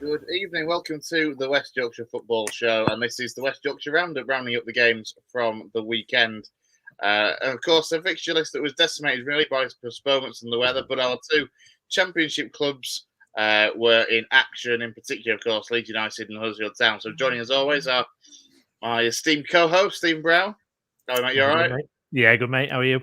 Good evening. Welcome to the West Yorkshire Football Show, and this is the West Yorkshire Roundup, rounding up the games from the weekend. And of course, a fixture list that was decimated really by postponements and the weather, but our two Championship clubs were in action. In particular, of course, Leeds United and Huddersfield Town. So, joining as always are my esteemed co-host Stephen Brown. How are you, mate? You all right? Mate? Yeah, good, mate. How are you?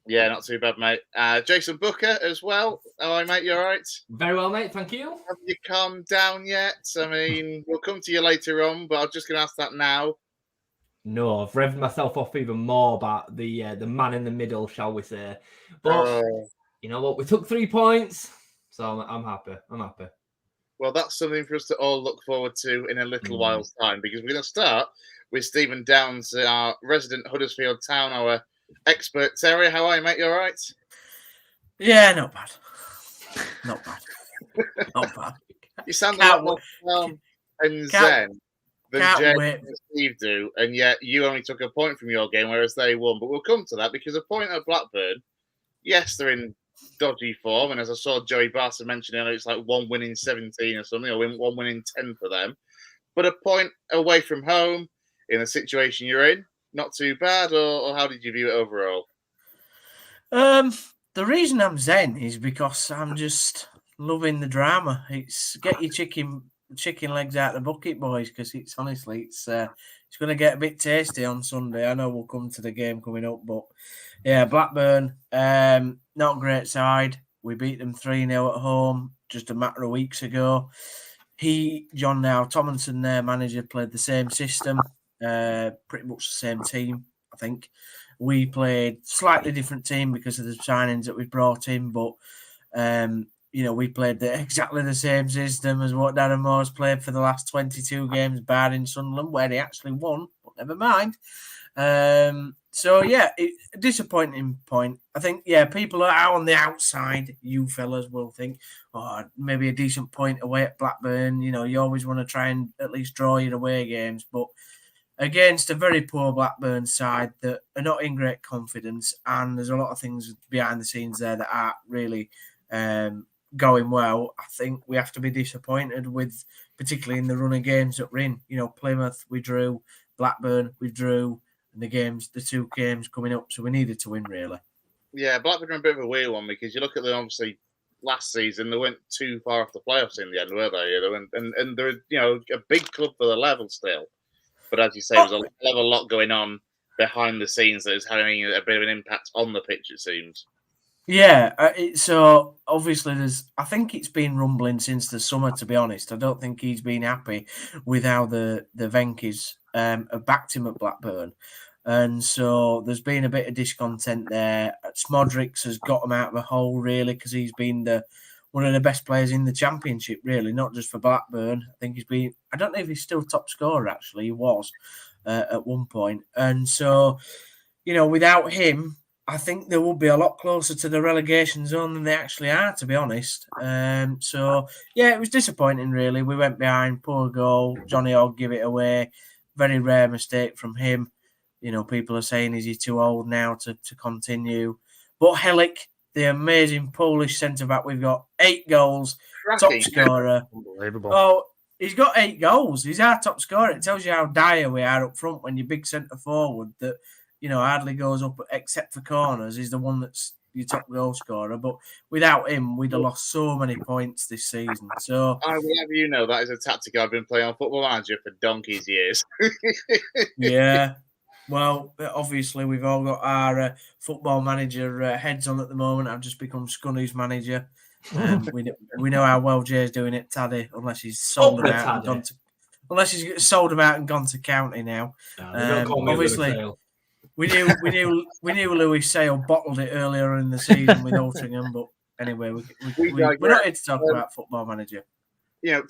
Yeah, not too bad, mate. Jason Booker as well. How are you, mate? You all right? Very well, mate. Thank you. Have you calmed down yet? I mean, we'll come to you later on, but I'm just going to ask that now. No, I've revved myself off even more about the man in the middle, shall we say. But you know what? We took 3 points, so I'm happy. I'm happy. Well, that's something for us to all look forward to in a little while's time, because we're going to start with Stephen Downs, our resident Huddersfield Town, our expert. Terry, how are you, mate? You all right? Yeah, not bad. Not bad. Not bad. You sound a lot more calm and zen than Jay and Steve do, and yet you only took a point from your game, whereas they won. But we'll come to that, because a point at Blackburn, yes, they're in dodgy form, and as I saw Joey Barton mention earlier, it's like 1 win in 17 or something, or 1 win in 10 for them. But a point away from home in the situation you're in, not too bad, or how did you view it overall? The reason I'm zen is because I'm just loving the drama. It's get your chicken legs out of the bucket, boys, because it's honestly it's going to get a bit tasty on Sunday. I know we'll come to the game coming up, but yeah, Blackburn, not a great side. We beat them 3-0 at home just a matter of weeks ago. John Tomlinson, their manager, played the same system, pretty much the same team, I think. We played slightly different team because of the signings that we brought in, but we played exactly the same system as what Darren Moore's played for the last 22 games, barring Sunderland, where he actually won, but never mind. So, yeah, a disappointing point. I think, people are out on the outside, you fellas will think, maybe a decent point away at Blackburn. You know, you always want to try and at least draw your away games, but against a very poor Blackburn side that are not in great confidence, and there's a lot of things behind the scenes there that aren't really going well. I think we have to be disappointed with, particularly in the run of games that we're in. You know, Plymouth, we drew, Blackburn, we drew, and the 2 games coming up, so we needed to win, really. Yeah, Blackburn are a bit of a weird one, because you look at them, obviously, last season, they went too far off the playoffs in the end, weren't they? You know, and they're, a big club for the level still. But as you say, there's a lot going on behind the scenes that is having a bit of an impact on the pitch, it seems. Yeah, so obviously I think it's been rumbling since the summer, to be honest. I don't think he's been happy with how the Venkis have backed him at Blackburn. And so there's been a bit of discontent there. Smodricks has got him out of a hole, really, because he's been one of the best players in the Championship, really, not just for Blackburn. I think I don't know if he's still top scorer, actually. He was at one point. And so, without him, I think they will be a lot closer to the relegation zone than they actually are, to be honest. So, yeah, it was disappointing, really. We went behind, poor goal. Johnny Ogg give it away. Very rare mistake from him. You know, people are saying, is he too old now to continue? But Helik, the amazing Polish centre-back, we've got 8 goals, top scorer. Unbelievable. Oh, he's got 8 goals. He's our top scorer. It tells you how dire we are up front when your big centre-forward that, hardly goes up except for corners is the one that's your top goal scorer. But without him, we'd have lost so many points this season. So I will have you know that is a tactic I've been playing on Football Manager for donkey's years. Yeah. Well, obviously, we've all got our Football Manager heads on at the moment. I've just become Scunny's manager. We know how well Jay's doing it, Taddy, unless he's sold him out and gone to, county now. Obviously, we knew Louis Sale bottled it earlier in the season with Altrincham, but anyway, we're not here to talk about Football Manager.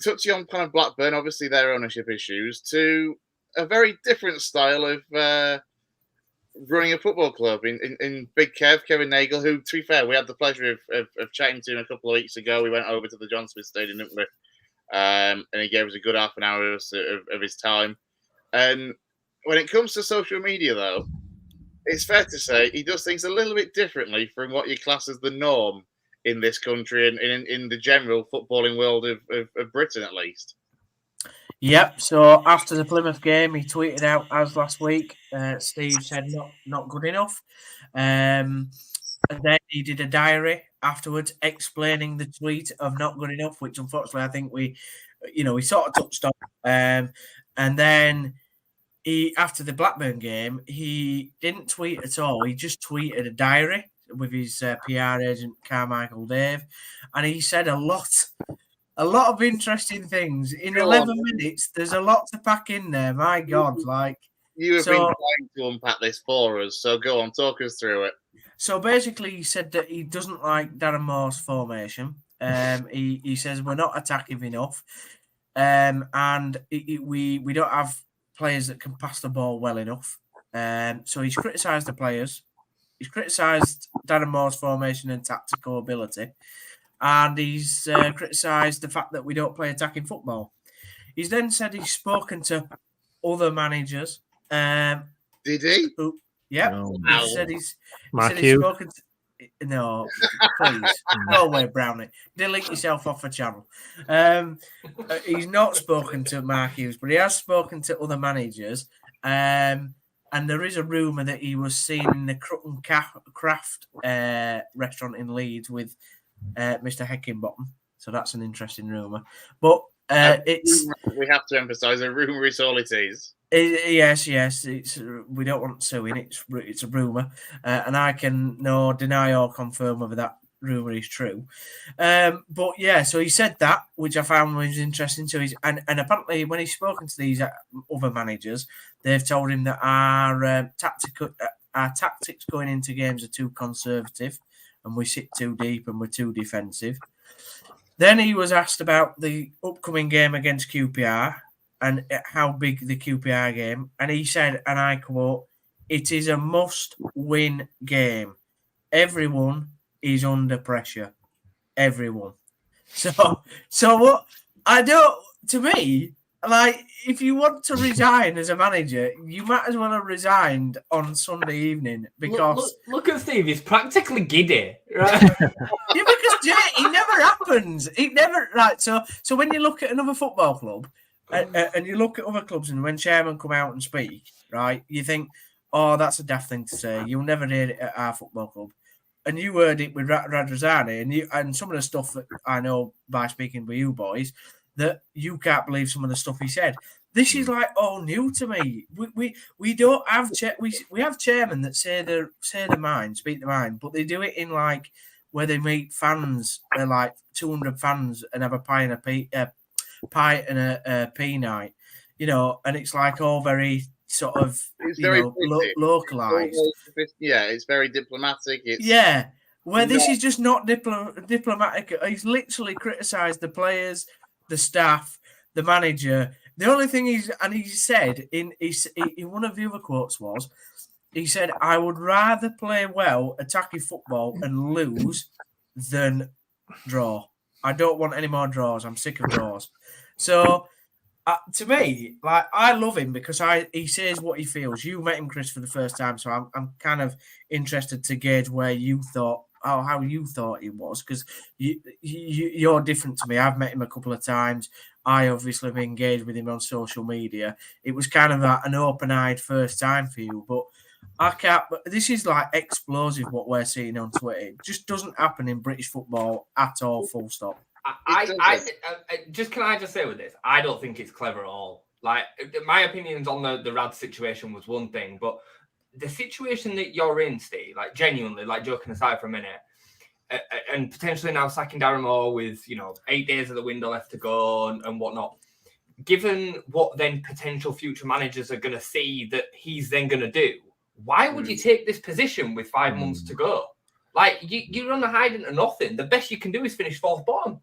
Touching on kind of Blackburn, obviously their ownership issues, to a very different style of running a football club in Big Kevin Nagle, who, to be fair, we had the pleasure of chatting to him a couple of weeks ago. We went over to the John Smith Stadium, didn't we? And he gave us a good half an hour of his time. And when it comes to social media, though, it's fair to say he does things a little bit differently from what you class as the norm in this country and in the general footballing world of Britain, at least. Yep. So after the Plymouth game, he tweeted out as last week. Steve said not good enough, and then he did a diary afterwards explaining the tweet of not good enough, which unfortunately I think we sort of touched on. And then after the Blackburn game, he didn't tweet at all. He just tweeted a diary with his PR agent Carmichael Dave, and he said a lot of interesting things in 11 minutes. There's a lot to pack in there. My God, you have been trying to unpack this for us, so go on, talk us through it. So basically, he said that he doesn't like Darren Moore's formation. He says we're not attacking enough, and we don't have players that can pass the ball well enough. So he's criticised the players. He's criticised Darren Moore's formation and tactical ability. And he's criticised the fact that we don't play attacking football. He's then said he's spoken to other managers. Did he? Yeah. Oh, he said he's spoken to... No, please. Go away, Brownie. Delete yourself off the channel. He's not spoken to Mark Hughes, but he has spoken to other managers. And there is a rumour that he was seen in the Crutton Craft restaurant in Leeds with Mr. Heckingbottom. So that's an interesting rumour. But it's... We have to emphasise a rumour is all it is. Yes. It's we don't want suing. It's a rumor, and I can no deny or confirm whether that rumor is true. But yeah, so he said that, which I found was interesting. So and apparently when he's spoken to these other managers, they've told him that our tactics going into games are too conservative, and we sit too deep and we're too defensive. Then he was asked about the upcoming game against QPR. And how big the QPR game, and he said, and I quote, "It is a must-win game. Everyone is under pressure. Everyone." So what I don't, to me, if you want to resign as a manager, you might as well have resigned on Sunday evening because look at Steve. He's practically giddy, right? Yeah, because it never happens. It never So when you look at another football club. And you look at other clubs, and when chairmen come out and speak, right, you think, oh, that's a daft thing to say. You'll never hear it at our football club. And you heard it with Radrazani, and some of the stuff that I know by speaking with you boys, that you can't believe some of the stuff he said. This is all new to me. We don't have we have chairmen that say their mind, speak their mind, but they do it in where they meet fans, 200 fans, and have a pie and a pea night, and it's all very sort of localized. It's very diplomatic. This is just not diplomatic. He's literally criticised the players, the staff, the manager. The only thing he said in one of the other quotes was, he said, "I would rather play well, attacking football, and lose than draw. I don't want any more draws. I'm sick of draws." So, to me, I love him because he says what he feels. You met him, Chris, for the first time, so I'm kind of interested to gauge where you thought, how you thought he was, because you're different to me. I've met him a couple of times. I obviously have engaged with him on social media. It was kind of an open-eyed first time for you, but I can't. But this is explosive what we're seeing on Twitter. It just doesn't happen in British football at all. Full stop. Can I just say with this, I don't think it's clever at all. My opinions on the Rad situation was one thing, but the situation that you're in, Steve, genuinely, joking aside for a minute, and potentially now sacking Darren Moore with 8 days of the window left to go and whatnot. Given what then potential future managers are going to see that he's then going to do, why would you take this position with 5 months to go? You're on the hiding to nothing. The best you can do is finish fourth bottom.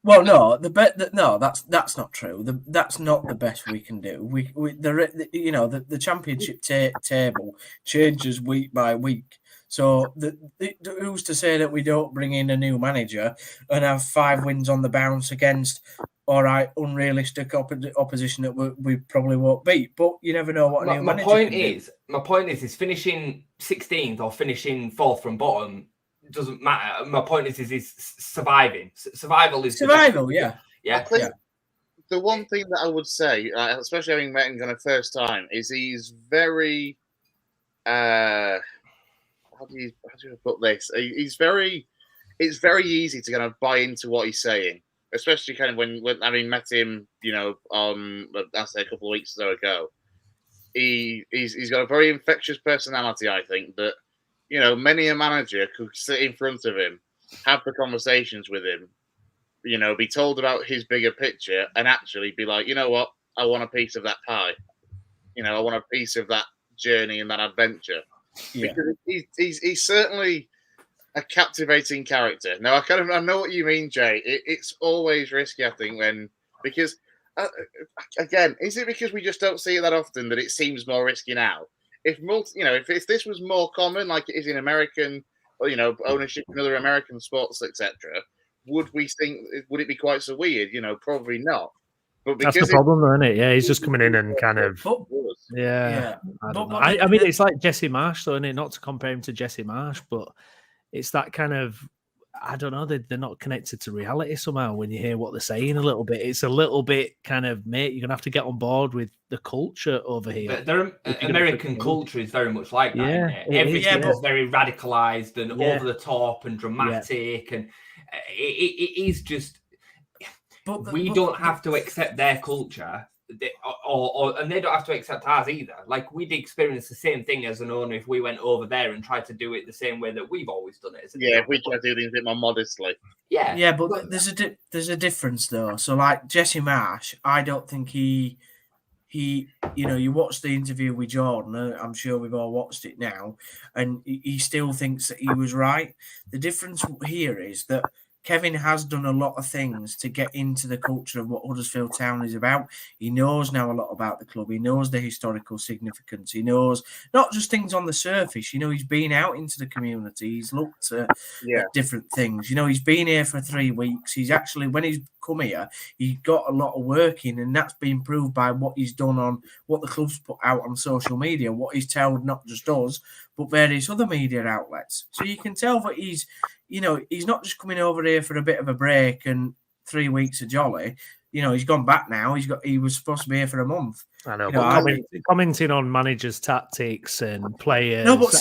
Well, no, that's not true. That's not the best we can do. The championship table changes week by week. So who's to say that we don't bring in a new manager and have 5 wins on the bounce against unrealistic opposition that we probably won't beat? But you never know what a new manager can do. My point is finishing 16th or finishing 4th from bottom doesn't matter. My point is surviving. Survival is survival. Yeah. The one thing that I would say, especially having met him kind of first time, is he's very. How do you put this? He's very. It's very easy to kind of buy into what he's saying, especially kind of when having met him, I say a couple of weeks or so ago. He's got a very infectious personality. I think that many a manager could sit in front of him, have the conversations with him, be told about his bigger picture, and actually be like, you know what, I want a piece of that pie. I want a piece of that journey and that adventure. Yeah. Because he's certainly a captivating character. Now, I know what you mean, Jay. It's always risky, I think, because again, is it because we just don't see it that often that it seems more risky now? If this was more common, like it is in American, ownership in other American sports, etc., would it be quite so weird? Probably not. But that's the problem, though, isn't it? Yeah, he's just coming in and kind of, yeah. I don't know. I mean, it's like Jesse Marsh, though, isn't it? Not to compare him to Jesse Marsh, but it's that kind of, I don't know, they're not connected to reality somehow when you hear what they're saying a little bit. It's a little bit kind of, mate, you're going to have to get on board with the culture over here. But American culture is very much like that. Everything is very radicalized and over the top and dramatic. And it is just, we don't have to accept their culture. And they don't have to accept ours either. Like, we'd experience the same thing as an owner if we went over there and tried to do it the same way that we've always done it. If we try to do things a bit more modestly. Yeah, but there's a difference though. So, like Jesse Marsh, I don't think he you watched the interview with Jordan. I'm sure we've all watched it now, and he still thinks that he was right. The difference here is that Kevin has done a lot of things to get into the culture of what Huddersfield Town is about. He knows now a lot about the club. He knows the historical significance. He knows not just things on the surface. He's been out into the community. He's looked at different things. He's been here for 3 weeks. He's actually, when he's come here, he got a lot of work in, and that's been proved by what he's done on what the club's put out on social media, what he's told not just us, but various other media outlets. So you can tell that he's not just coming over here for a bit of a break and 3 weeks of jolly. He's gone back now. He was supposed to be here for a month. I know, but commenting on managers' tactics and players. No, but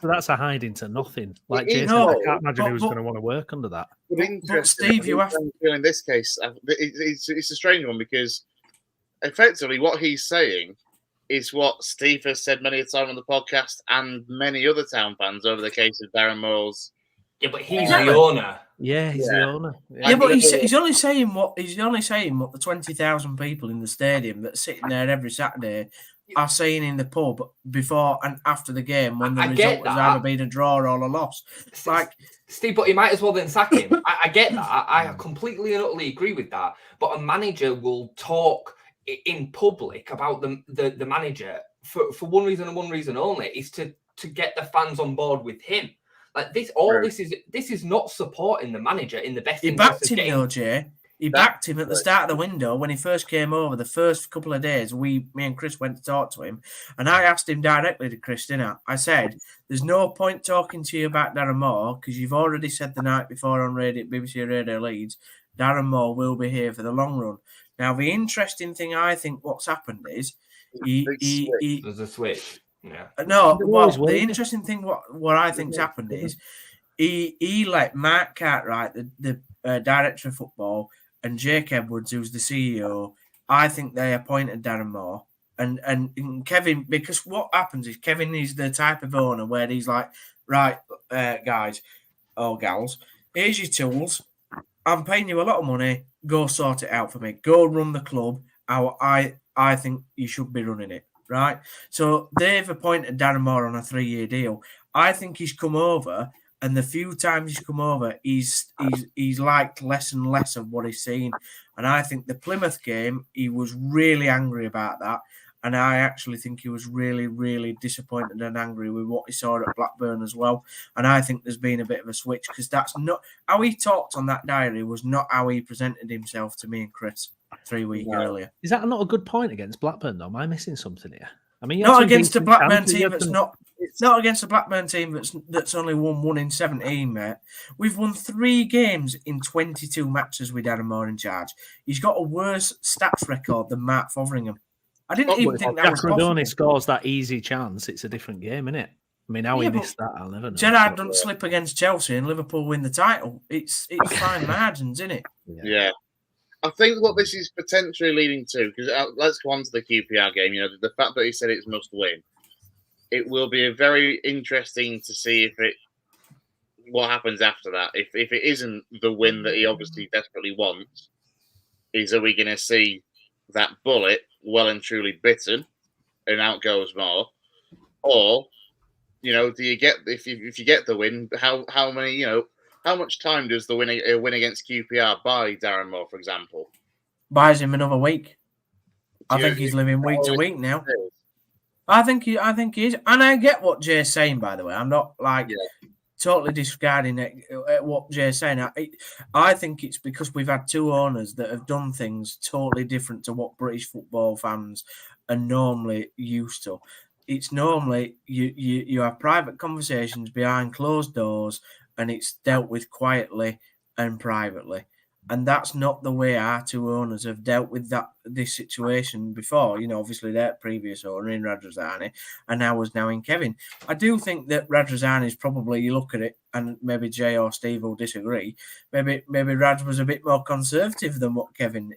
that's a hiding to nothing. Like Jason, I can't imagine who's going to want to work under that. But Steve, you have in this case, it's a strange one because effectively what he's saying is what Steve has said many a time on the podcast and many other Town fans over the case of Darren Moore's. Yeah, but he's the owner. Yeah, he's the owner. Yeah, but he's only saying what the 20,000 people in the stadium that's sitting there every Saturday are saying in the pub before and after the game when the result has either been a draw or a loss. Like, Steve, but he might as well then sack him. I get that. I completely and utterly agree with that. But a manager will talk in public about the manager for one reason and one reason only, is to get the fans on board with him. Like this, this is not supporting the manager in the best. He backed him, though, Jay. He backed him at the start of the window when he first came over. The first couple of days, me and Chris went to talk to him, and I asked him directly to Chris, didn't I? I said, "There's no point talking to you about Darren Moore because you've already said the night before on BBC Radio Leeds, Darren Moore will be here for the long run." Now, the interesting thing I think what's happened is there's a switch. Yeah. No, well, the interesting thing what I think's happened is he let Mark Cartwright, the director of football, and Jake Edwards, who's the CEO, I think they appointed Darren Moore and Kevin, because what happens is Kevin is the type of owner where he's like, right, guys or gals, here's your tools. I'm paying you a lot of money. Go sort it out for me. Go run the club how I think you should be running it. Right, so they've appointed Darren Moore on a 3-year deal. I think he's come over, and the few times he's come over, he's liked less and less of what he's seen. And I think the Plymouth game, he was really angry about that, and I actually think he was really, really disappointed and angry with what he saw at Blackburn as well. And I think there's been a bit of a switch because that's not how he talked on that diary. Was not how he presented himself to me and Chris 3 weeks earlier. Is that not a good point against Blackburn, though? Am I missing something here? I mean, not against a Blackburn team that's not not against a Blackburn team that's only won 1 in 17, mate. We've won 3 games in 22 matches with Darren Moore in charge. He's got a worse stats record than Mark Fotheringham. I didn't even think that was possible. Jack Radoni scores that easy chance. It's a different game, isn't it? I mean, how he missed that, I'll never know. Gerrard doesn't slip against Chelsea and Liverpool win the title. It's fine margins, isn't it? Yeah. I think what this is potentially leading to, because let's go on to the QPR game. The fact that he said it's must win, it will be very interesting to see what happens after that. If it isn't the win that he obviously desperately wants, are we going to see that bullet well and truly bitten and out goes Moore, or do you get if you get the win? How much time does the win against QPR buy Darren Moore, for example? Buys him another week. I think he's living week to week now. I think he is, and I get what Jay's saying. By the way, I'm not totally disregarding what Jay's saying. I think it's because we've had 2 owners that have done things totally different to what British football fans are normally used to. It's normally you have private conversations behind closed doors, and it's dealt with quietly and privately. And that's not the way our 2 owners have dealt with this situation before. Obviously their previous owner in Radrazani, and ours now in Kevin. I do think that Radrazani is probably, you look at it, and maybe Jay or Steve will disagree. Maybe Raj was a bit more conservative than what Kevin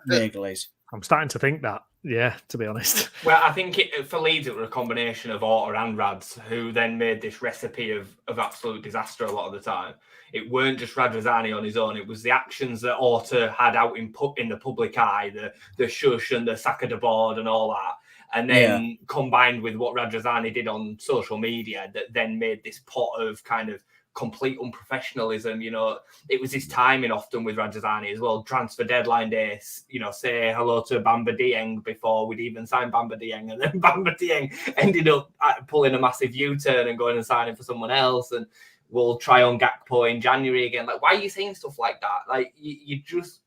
Nagel is. I'm starting to think that, to be honest. Well, I think for Leeds, it was a combination of Orta and Rads, who then made this recipe of absolute disaster a lot of the time. It weren't just Radrazani on his own. It was the actions that Orta had out in the public eye, the shush and the sack of the board and all that. And then combined with what Radrazani did on social media, that then made this pot of kind of complete unprofessionalism. It was his timing often with Radrazani as well. Transfer deadline day, say hello to Bamba Dieng before we'd even signed Bamba Dieng, and then Bamba Dieng ended up pulling a massive U-turn and going and signing for someone else, and we'll try on Gakpo in January again. Like, why are you saying stuff like that? Like, you just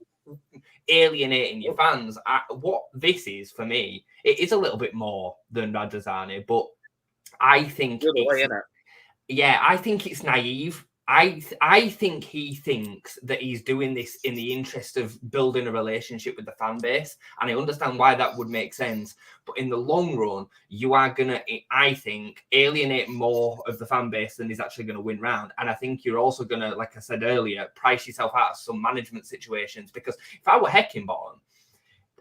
alienating your fans. What this is for me, it is a little bit more than Radrazani, but I think I think it's naive. I think he thinks that he's doing this in the interest of building a relationship with the fan base, and I understand why that would make sense. But in the long run, you are going to, I think, alienate more of the fan base than is actually going to win round. And I think you're also going to, like I said earlier, price yourself out of some management situations. Because if I were Heckingbottom,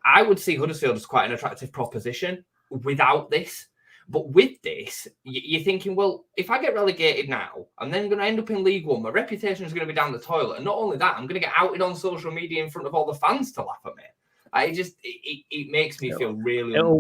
I would see Huddersfield as quite an attractive proposition without this. But with this, you're thinking, well, if I get relegated now, I'm then going to end up in League One. My reputation is going to be down the toilet. And not only that, I'm going to get outed on social media in front of all the fans to laugh at me. It makes me feel really... It'll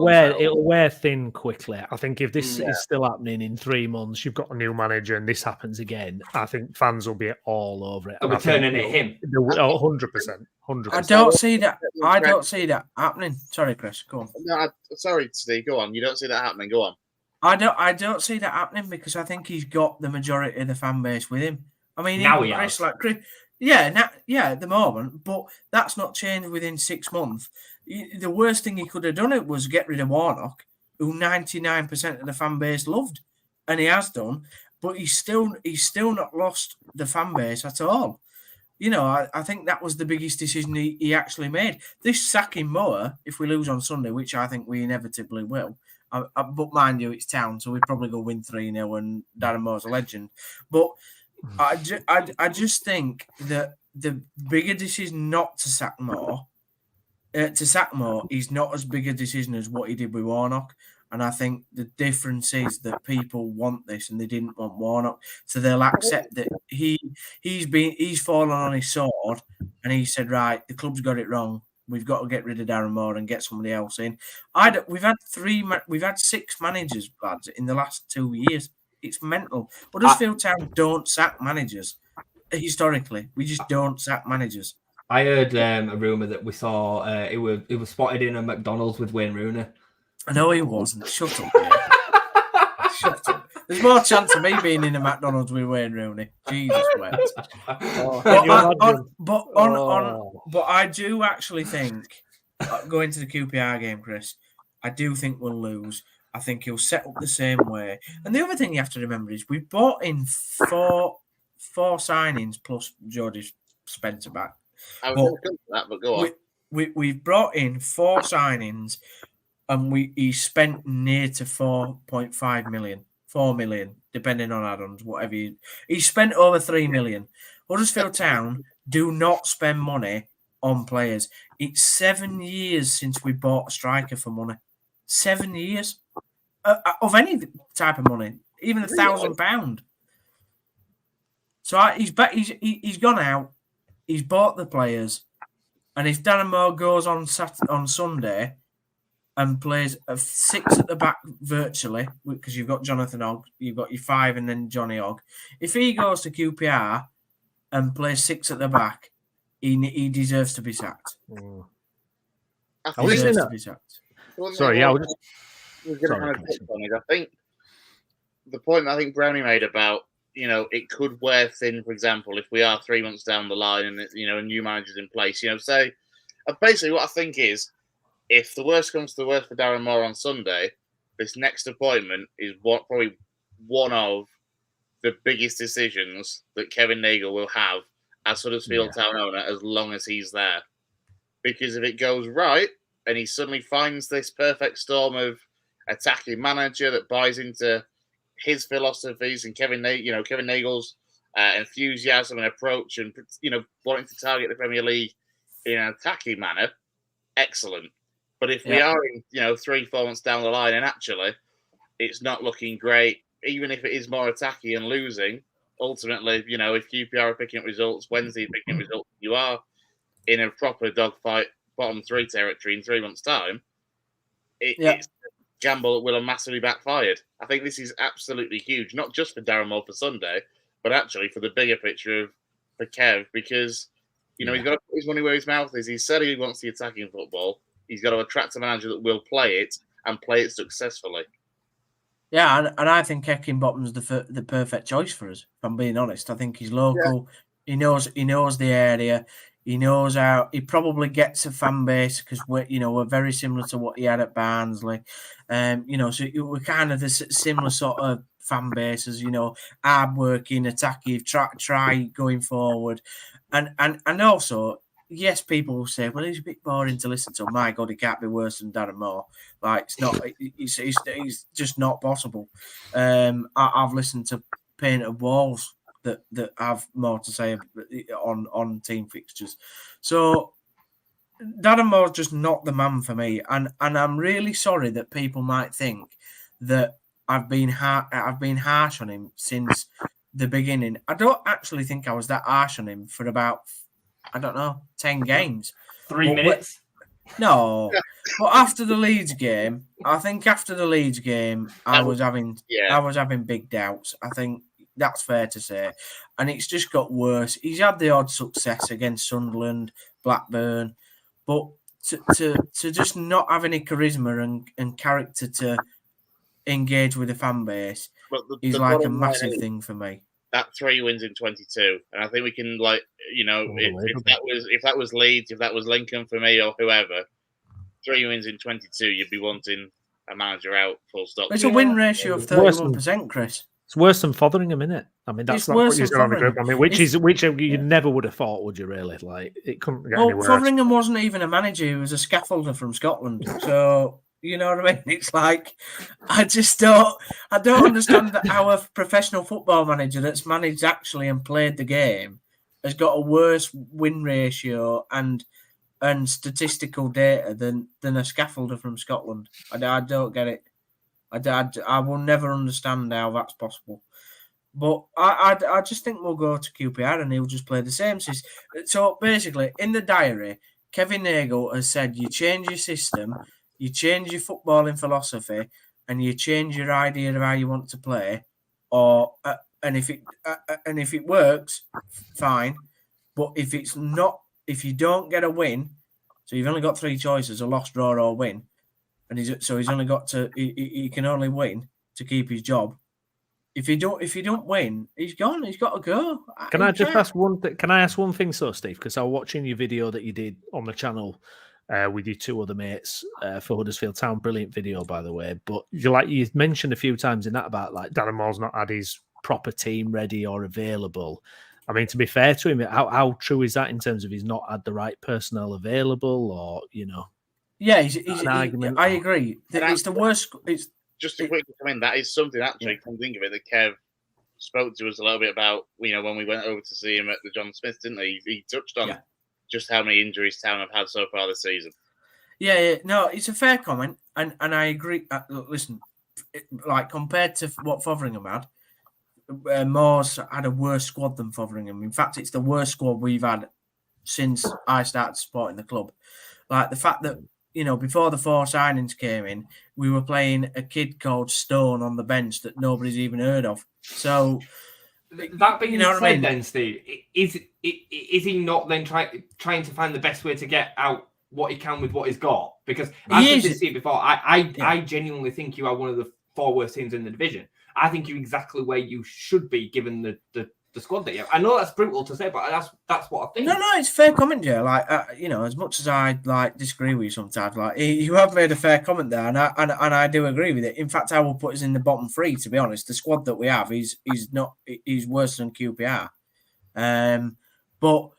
wear thin quickly. I think if this is still happening in 3 months, you've got a new manager and this happens again, I think fans will be all over it. They'll be turning at him. 100%. I don't see that happening. Sorry, Chris, go on. No, sorry, Steve, go on. You don't see that happening, go on. I don't see that happening because I think he's got the majority of the fan base with him. I mean, now he Chris, has. like Chris, at the moment, but that's not changed within 6 months. The worst thing he could have done was get rid of Warnock, who 99% of the fan base loved, and he has done. But he's still not lost the fan base at all. I think that was the biggest decision he actually made. This sacking Moore, if we lose on Sunday, which I think we inevitably will. But mind you, it's Town, so we probably go win 3-0 and Darren Moore's a legend. But I just think that the bigger decision not to sack Moore, is not as big a decision as what he did with Warnock. And I think the difference is that people want this and they didn't want Warnock. So they'll accept that he's fallen on his sword and he said, right, the club's got it wrong. We've got to get rid of Darren Moore and get somebody else in. We've had 6 managers, lads, in the last 2 years. It's mental. Huddersfield Town don't sack managers. Historically, we just don't sack managers. I heard a rumour that we saw it was spotted in a McDonald's with Wayne Rooney. I know he wasn't. Shut up, man. Shut up. There's more chance of me being in a McDonald's with Wayne Rooney. Jesus wept. But I do actually think, going to the QPR game, Chris, I do think we'll lose. I think he'll set up the same way. And the other thing you have to remember is we bought in four signings plus Jody Spencer back. I was going to come to that, but go on. We've brought in 4 signings, and he spent near to 4.5 million, 4 million, depending on add-ons, whatever. He spent over 3 million. Huddersfield Town do not spend money on players. It's 7 years since we bought a striker for money. 7 years of any type of money, even £1,000. So he's gone out. He's bought the players, and if Darren Moore goes on Sunday and plays a 6 at the back virtually, because you've got Jonathan Ogg, you've got your 5 and then Johnny Ogg. If he goes to QPR and plays 6 at the back, he deserves to be sacked. I think the point I think Brownie made about, it could wear thin, for example, if we are 3 months down the line and, a new manager's in place, say, basically what I think is, if the worst comes to the worst for Darren Moore on Sunday, this next appointment is probably one of the biggest decisions that Kevin Nagle will have as Huddersfield Town owner as long as he's there. Because if it goes right and he suddenly finds this perfect storm of attacking manager that buys into his philosophies and Kevin Nagle's enthusiasm and approach and, wanting to target the Premier League in an attacking manner, excellent. But if we are in, 3-4 months down the line and actually it's not looking great, even if it is more attacking and losing, ultimately, if QPR are picking up results, Wednesday picking up results, you are in a proper dogfight, bottom 3 territory in 3 months' time, it's a gamble that will have massively backfired. I think this is absolutely huge, not just for Darren Moore for Sunday, but actually for the bigger picture for Kev, because, he's got to put his money where his mouth is. He said he wants the attacking football. He's got to attract a manager that will play it and play it successfully. Yeah, and I think Heckingbottom's the perfect choice for us, if I'm being honest. I think he's local. Yeah. He knows the area. He knows how. He probably gets a fan base because we're very similar to what he had at Barnsley. So we're kind of the similar sort of fan bases. Hard working, attacking, try going forward, and also. Yes, people will say, well, he's a bit boring to listen to. My God, he can't be worse than Darren Moore. Like, it's not, it's just not possible. I've listened to painted walls that have more to say on team fixtures. So, Darren Moore's just not the man for me. And I'm really sorry that people might think that I've been harsh on him since the beginning. I don't actually think I was that harsh on him for about 10 games. 3 minutes? No. But after the Leeds game, I was having big doubts. I think that's fair to say. And it's just got worse. He's had the odd success against Sunderland, Blackburn, but to just not have any charisma and character to engage with the fan base is like a massive thing for me. That 3 wins in 22, and I think we can, if that was Leeds, if that was Lincoln for me or whoever, 3 wins in 22, you'd be wanting a manager out, full stop. It's a win ratio of 31%, Chris. It's worse than Fotheringham, isn't it? I mean, that's what he's got on the group. I mean, which you never would have thought, would you? Really? Like, it couldn't get any worse. Fotheringham wasn't even a manager; he was a scaffolder from Scotland. So. You know what I mean? It's like I don't understand that our professional football manager that's managed actually and played the game has got a worse win ratio and statistical data than a scaffolder from Scotland. I don't get it. I will never understand how that's possible. But I just think we'll go to QPR and he'll just play the same system. So basically, in the diary, Kevin Nagle has said you change your system. You change your footballing philosophy and you change your idea of how you want to play, and if it works, fine. But if it's not, if you don't get a win, so you've only got 3 choices: a loss, draw, or win, and he's only got to he can only win to keep his job. If you don't win, he's gone. He's got to go. Can I just ask one thing? Can I ask one thing, Steve? Because I was watching your video that you did on the channel with your two other mates for Huddersfield Town. Brilliant video, by the way. But you mentioned a few times in that about like Darren Moore's not had his proper team ready or available. I mean, to be fair to him, how true is that in terms of he's not had the right personnel available, or Yeah, I agree. It's the worst. Just to quickly come in, that is something actually. Come think of it, that Kev spoke to us a little bit about. When we went over to see him at the John Smith, didn't he? He touched on just how many injuries Town have had so far this season. Yeah. No, it's a fair comment, and I agree. Listen, like compared to what Fotheringham had, Moore's had a worse squad than Fotheringham. In fact, it's the worst squad we've had since I started supporting the club. Like the fact that, before the 4 signings came in, we were playing a kid called Stone on the bench that nobody's even heard of. So that being said, then Steve, is he not then trying to find the best way to get out what he can with what he's got? Because as I said it before, I genuinely think you are one of the 4 worst teams in the division. I think you're exactly where you should be given the squad that you have. I know that's brutal to say, but that's what I think. No, it's fair comment, Joe. Like, as much as I disagree with you sometimes, like you have made a fair comment there, and I do agree with it. In fact, I will put us in the bottom 3. To be honest, the squad that we have is worse than QPR. But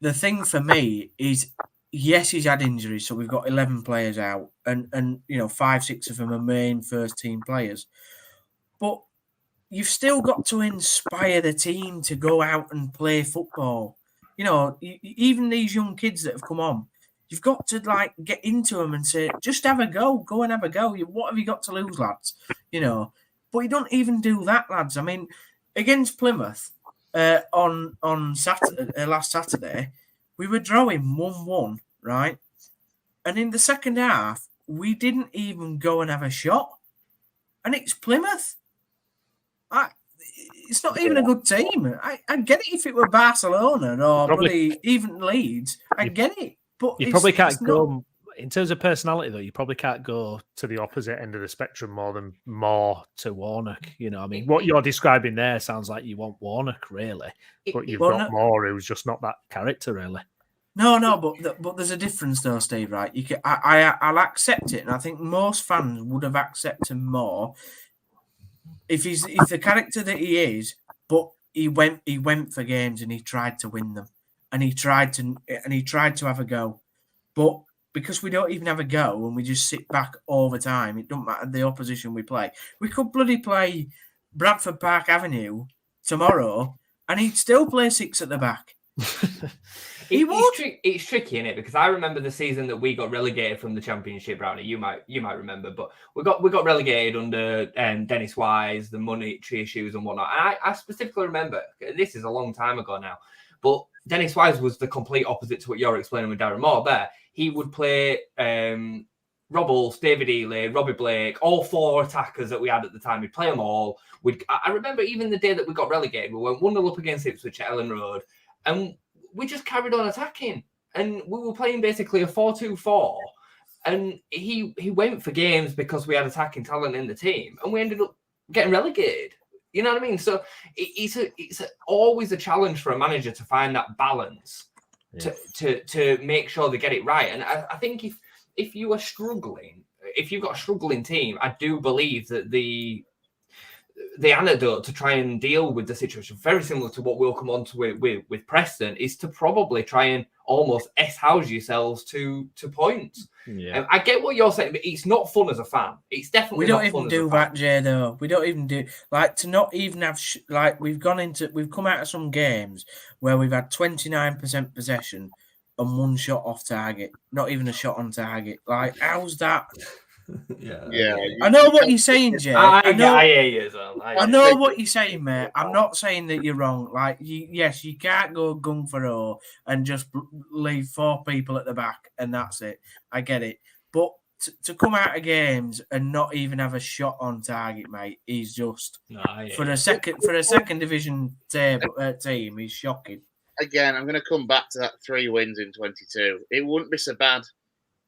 the thing for me is, yes, he's had injuries, so we've got 11 players out, and 5-6 of them are main first team players. But you've still got to inspire the team to go out and play football. Even these young kids that have come on, you've got to get into them and say, just have a go and have a go. What have you got to lose, lads? But you don't even do that, lads. I mean, against Plymouth on Saturday, last Saturday, we were drawing 1-1, right? And in the second half, we didn't even go and have a shot. And it's Plymouth. It's not even a good team. I get it if it were Barcelona or even Leeds. I get it. But you probably can't go, in terms of personality, though, you probably can't go to the opposite end of the spectrum more to Warnock. I mean, what you're describing there sounds like you want Warnock, really. But you've got Moore, who's just not that character, really. No, but there's a difference, though, Steve, right? I'll accept it, and I think most fans would have accepted more if he's the character that he is, but he went for games and he tried to win them, and he tried to have a go, but because we don't even have a go and we just sit back all the time, it don't matter the opposition we play. We could bloody play Bradford Park Avenue tomorrow, and he'd still play 6 at the back. It's tricky, isn't it? Because I remember the season that we got relegated from the Championship, Brownie. You might remember, but we got relegated under Dennis Wise, the monetary issues and whatnot. And I specifically remember, this is a long time ago now, but Dennis Wise was the complete opposite to what you're explaining with Darren Moore there. He would play Rob Hulse, David Ely, Robbie Blake, all 4 attackers that we had at the time. We'd play them all. I remember even the day that we got relegated, we went 1-0 up against Ipswich at Ellen Road, and we just carried on attacking, and we were playing basically a 4-2-4. And he went for games because we had attacking talent in the team, and we ended up getting relegated. You know what I mean? So it's always a challenge for a manager to find that balance to make sure they get it right. And I think if you are struggling, if you've got a struggling team, I do believe that the antidote to try and deal with the situation, very similar to what we'll come on to with Preston, is to probably try and almost house yourselves to points. Yeah. I get what you're saying, but it's not fun as a fan. It's definitely we don't even do that, Jay. Though we don't even do to not even have we've come out of some games where we've had 29% possession and 1 shot off target, not even a shot on target. How's that? Yeah. I know what you're saying, Jay. I hear you, so I know what you're saying, mate. I'm not saying that you're wrong. Yes, you can't go gung for all and just leave 4 people at the back and that's it. I get it, but to come out of games and not even have a shot on target, mate, is just for a second division team is shocking. Again, I'm going to come back to that 3 wins in 22. It wouldn't be so bad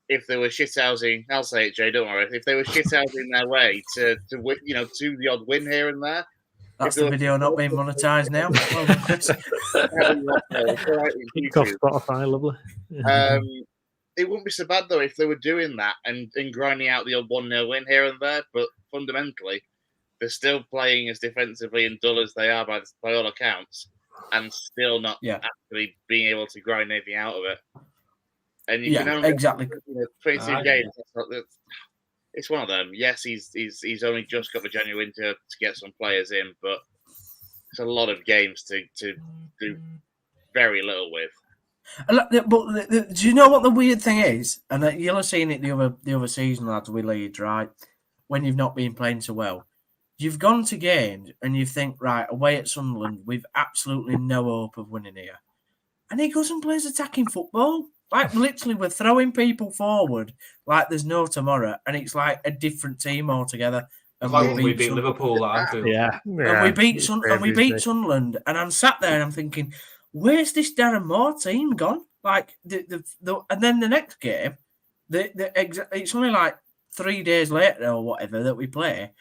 if they were shithousing. I'll say it, Jay, don't worry. If they were shithousing their way to win, do the odd win here and there. That's the video not being monetized now. Spotify, lovely. it wouldn't be so bad though if they were doing that and grinding out the odd 1-0 win here and there. But fundamentally, they're still playing as defensively and dull as they are by all accounts, and still not actually being able to grind anything out of it. And you can only exactly 22 games. It's one of them. Yes, he's only just got the January winter to get some players in, but it's a lot of games to do very little with. But do you know what the weird thing is? And you'll have seen it the other season, lads, with Leeds, right? When you've not been playing so well, you've gone to games and you think, right, away at Sunderland, we've absolutely no hope of winning here, and he goes and plays attacking football. Like, literally, we're throwing people forward like there's no tomorrow, and it's like a different team altogether. And we beat Liverpool at Anfield. And we beat Sunderland, and I'm sat there and I'm thinking, where's this Darren Moore team gone? Like, and then the next game, it's only like 3 days later or whatever that we play,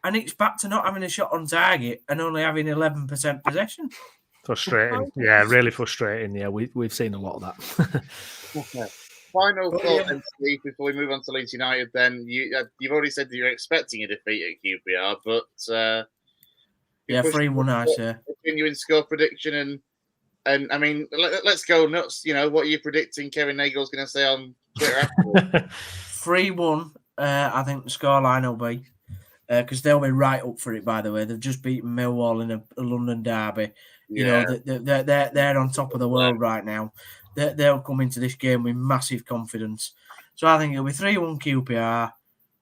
and it's back to not having a shot on target and only having 11% possession. Frustrating, really frustrating. Yeah, we've seen a lot of that. Okay. Final thought, Steve, before we move on to Leeds United. Then you've already said that you're expecting a defeat at QPR, but 3-1, I say. Continuing score prediction and I mean, let's go nuts. You know, what are you predicting Kevin Nagel's going to say on Twitter? 3-1. I think the scoreline will be because they'll be right up for it. By the way, they've just beaten Millwall in a London derby. You know, they're on top of the world right now. They'll come into this game with massive confidence. So I think it'll be 3-1 QPR.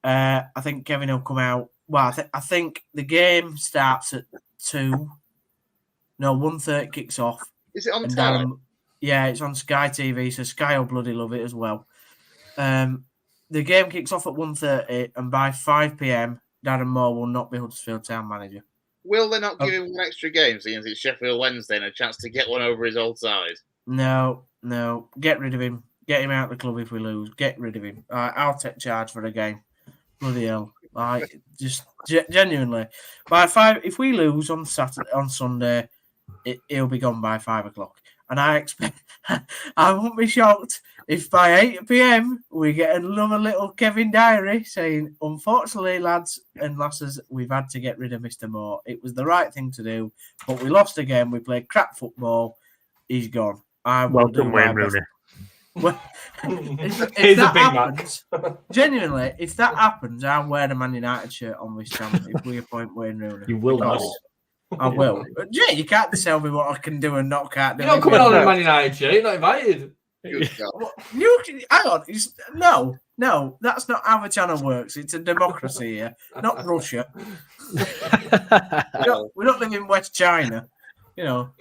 I think Kevin will come out. Well, I think the game starts at 2. No, 1:30 kicks off. Is it on time? Yeah, it's on Sky TV, so Sky will bloody love it as well. The game kicks off at 1:30, and by 5 p.m, Darren Moore will not be Huddersfield Town manager. Will they not give him an extra game, seeing as it's Sheffield Wednesday and a chance to get one over his old side? No. Get rid of him. Get him out of the club if we lose. Get rid of him. I'll take charge for the game. Bloody hell. Just genuinely. By 5, if we lose on Sunday, he'll be gone by 5 o'clock. And I expect, I won't be shocked if by 8 p.m. we get another little Kevin diary saying, unfortunately, lads and lasses, we've had to get rid of Mr. Moore. It was the right thing to do, but we lost again. We played crap football. He's gone. I will do my best. Well, if that happens, genuinely, if that happens, I'll wear the Man United shirt on this channel if we appoint Wayne Rooney. You will not. I will. Yeah, you can't tell me what I can do and not can't do. You're not coming on a Man United shirt. You're not invited. Hang on. No, that's not how the channel works. It's a democracy here, not Russia. We're not living in West China, you know.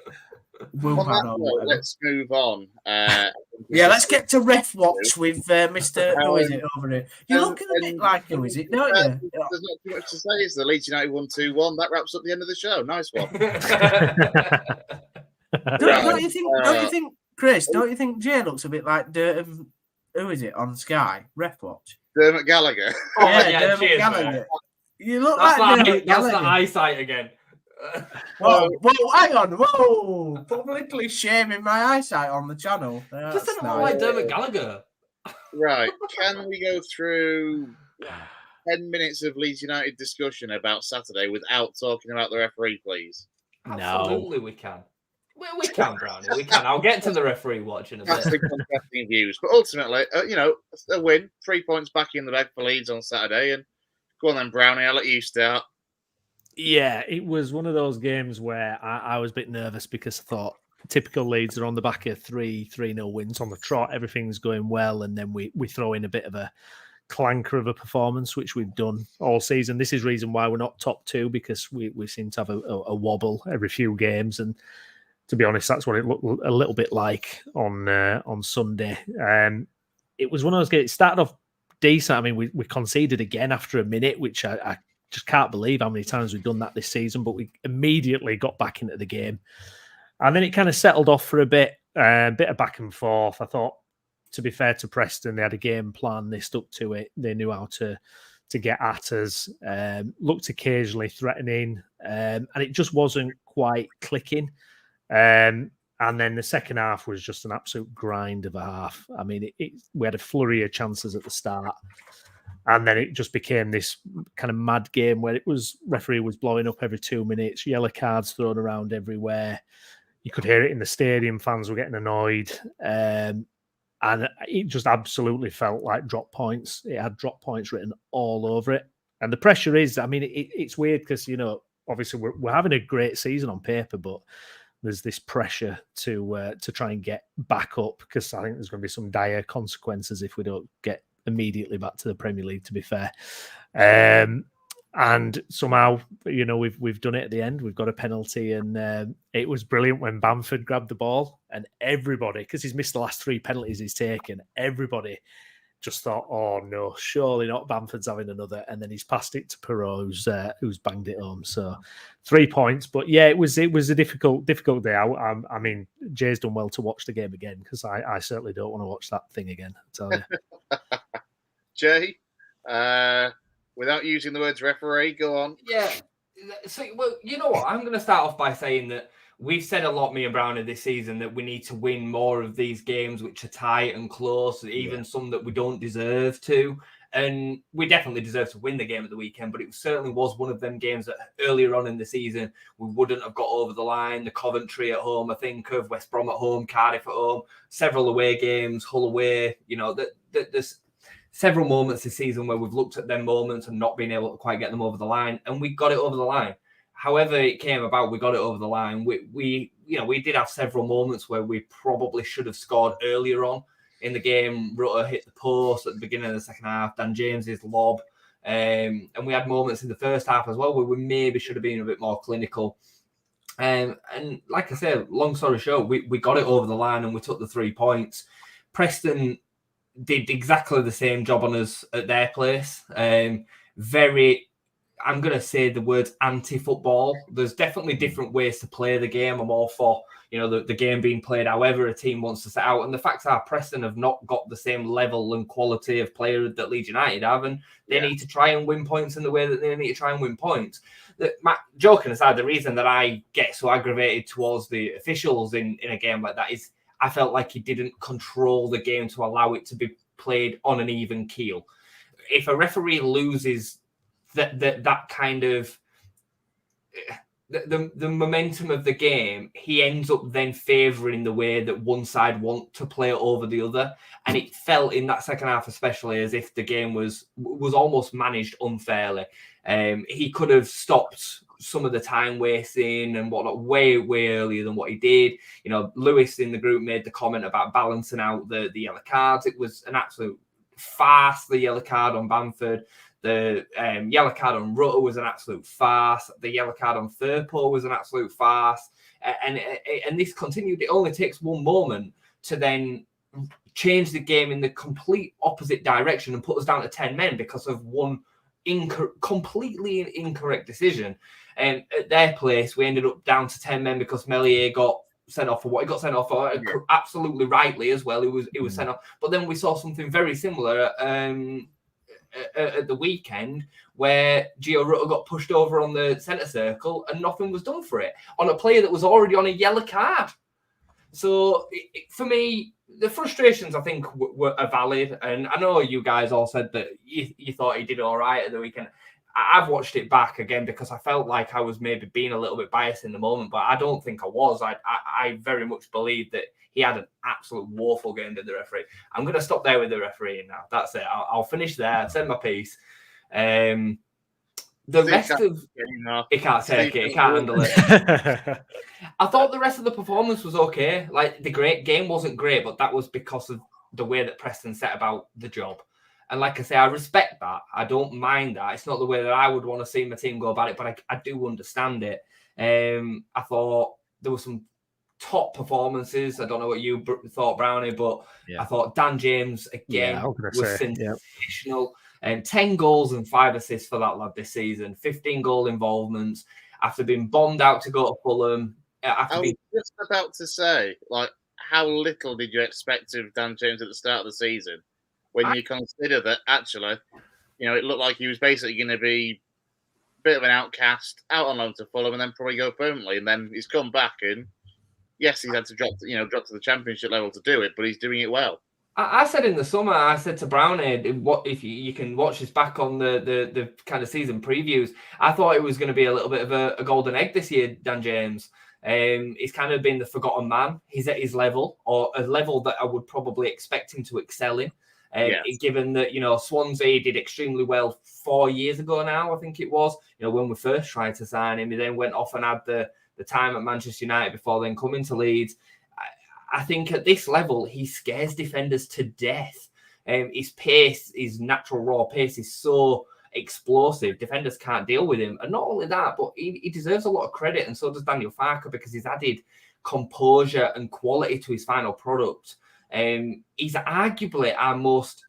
Let's move on. Let's get to Ref Watch with Mr. Who is it over here? You're looking a bit like who is it, don't you? There's not too much to say. It's the Leeds United 1-2-1. That wraps up the end of the show. Nice one. Don't you think, Chris? Don't you think Jay looks a bit like who is it on Sky? Ref Watch. Dermot Gallagher. Dermot Gallagher. You look like that's the eyesight again. Whoa, hang on, publicly shaming my eyesight on the channel. Just don't know like Dermot Gallagher. Right, can we go through 10 minutes of Leeds United discussion about Saturday without talking about the referee, please? Absolutely, we can. We can, Brownie. We can. I'll get to the referee watching a bit. That's the contrasting views, but ultimately, a win, 3 points back in the bag for Leeds on Saturday, and go on then, Brownie. I'll let you start. Yeah, it was one of those games where I was a bit nervous because I thought typical Leeds are on the back of 3-0 wins on the trot. Everything's going well, and then we throw in a bit of a clanker of a performance, which we've done all season. This is reason why we're not top 2, because we seem to have a wobble every few games. And to be honest, that's what it looked a little bit like on Sunday. It was one of those games. It started off decent. I mean, we conceded again after a minute, which I just can't believe how many times we've done that this season, but we immediately got back into the game. And then it kind of settled off for a bit of back and forth. I thought, to be fair to Preston, they had a game plan. They stuck to it. They knew how to get at us, looked occasionally threatening, and it just wasn't quite clicking. And then the second half was just an absolute grind of a half. I mean, we had a flurry of chances at the start. And then it just became this kind of mad game where referee was blowing up every 2 minutes, yellow cards thrown around everywhere. You could hear it in the stadium. Fans were getting annoyed. And it just absolutely felt like drop points. It had drop points written all over it. And the pressure is, I mean, it's weird because, obviously we're having a great season on paper, but there's this pressure to try and get back up because I think there's going to be some dire consequences if we don't get immediately back to the Premier League, to be fair. And somehow, we've done it at the end. We've got a penalty, and it was brilliant when Bamford grabbed the ball, and everybody, because he's missed the last 3 penalties he's taken, everybody just thought, "Oh no, surely not! Bamford's having another." And then he's passed it to Perot, who's banged it home. So 3 points, but yeah, it was a difficult day. I mean, Jay's done well to watch the game again because I certainly don't want to watch that thing again. I tell you, Jay. Without using the words referee, go on. Yeah. So, well, you know what? I'm going to start off by saying that we've said a lot, me and Brownie, this season, that we need to win more of these games which are tight and close, even some that we don't deserve to. And we definitely deserve to win the game at the weekend, but it certainly was one of them games that earlier on in the season, we wouldn't have got over the line. The Coventry at home, I think of, West Brom at home, Cardiff at home, several away games, Hull away, there's several moments this season where we've looked at them moments and not been able to quite get them over the line, and we got it over the line. However it came about, we got it over the line. We did have several moments where we probably should have scored earlier on in the game. Rutter hit the post at the beginning of the second half, Dan James's lob, and we had moments in the first half as well where we maybe should have been a bit more clinical. And like I said, long story short, we got it over the line and we took the 3 points. Preston did exactly the same job on us at their place. I'm going to say the words anti-football. There's definitely different ways to play the game. I'm all for, the game being played however a team wants to set out. And the facts are Preston have not got the same level and quality of player that Leeds United have, and they need to try and win points in the way that they need to try and win points. Joking aside, the reason that I get so aggravated towards the officials in a game like that is I felt like he didn't control the game to allow it to be played on an even keel. If a referee loses that kind of the momentum of the game, he ends up then favouring the way that one side want to play it over the other. And it felt in that second half especially as if the game was almost managed unfairly. He could have stopped some of the time wasting and whatnot way earlier than what he did. Lewis in the group made the comment about balancing out the yellow cards. It was an absolute farce, the yellow card on Bamford. The yellow card on Rutter was an absolute farce. The yellow card on Firpo was an absolute farce. And this continued. It only takes one moment to then change the game in the complete opposite direction and put us down to 10 men because of one completely incorrect decision. And at their place, we ended up down to 10 men because Meslier got sent off for what he got sent off for, absolutely rightly as well. He was sent off. But then we saw something very similar at the weekend where Gio Rutter got pushed over on the centre circle and nothing was done for it on a player that was already on a yellow card. So for me, the frustrations I think are valid, and I know you guys all said that you thought he did all right at the weekend. I've watched it back again because I felt like I was maybe being a little bit biased in the moment, but I don't think I was. I very much believe that he had an absolute woeful game, did the referee. I'm going to stop there with the referee now. That's it. I'll finish there. I'll send my piece. The rest of he can't take it. He can't handle it. I thought the rest of the performance was okay. Like the great game wasn't great, but that was because of the way that Preston set about the job. And like I say, I respect that. I don't mind that. It's not the way that I would want to see my team go about it, but I do understand it. I thought there were some top performances. I don't know what you thought, Brownie, but I thought Dan James again was sensational. 10 goals and 5 assists for that lad this season. 15 goal involvements after being bombed out to go to Fulham. I was just about to say, how little did you expect of Dan James at the start of the season? When you consider that actually, it looked like he was basically going to be a bit of an outcast, out on loan to Fulham, and then probably go permanently. And then he's come back and Yes, he's had to drop to the championship level to do it, but he's doing it well. I said in the summer, I said to Brownie, what if you can watch this back on the kind of season previews? I thought it was going to be a little bit of a golden egg this year, Dan James. He's kind of been the forgotten man. He's at his level, or a level that I would probably expect him to excel in. Given that, Swansea did extremely well 4 years ago now, I think it was, when we first tried to sign him. He then went off and had the time at Manchester United before then coming to Leeds. I think at this level, he scares defenders to death. His pace, his natural raw pace is so explosive. Defenders can't deal with him. And not only that, but he deserves a lot of credit, and so does Daniel Farke, because he's added composure and quality to his final product. He's arguably our most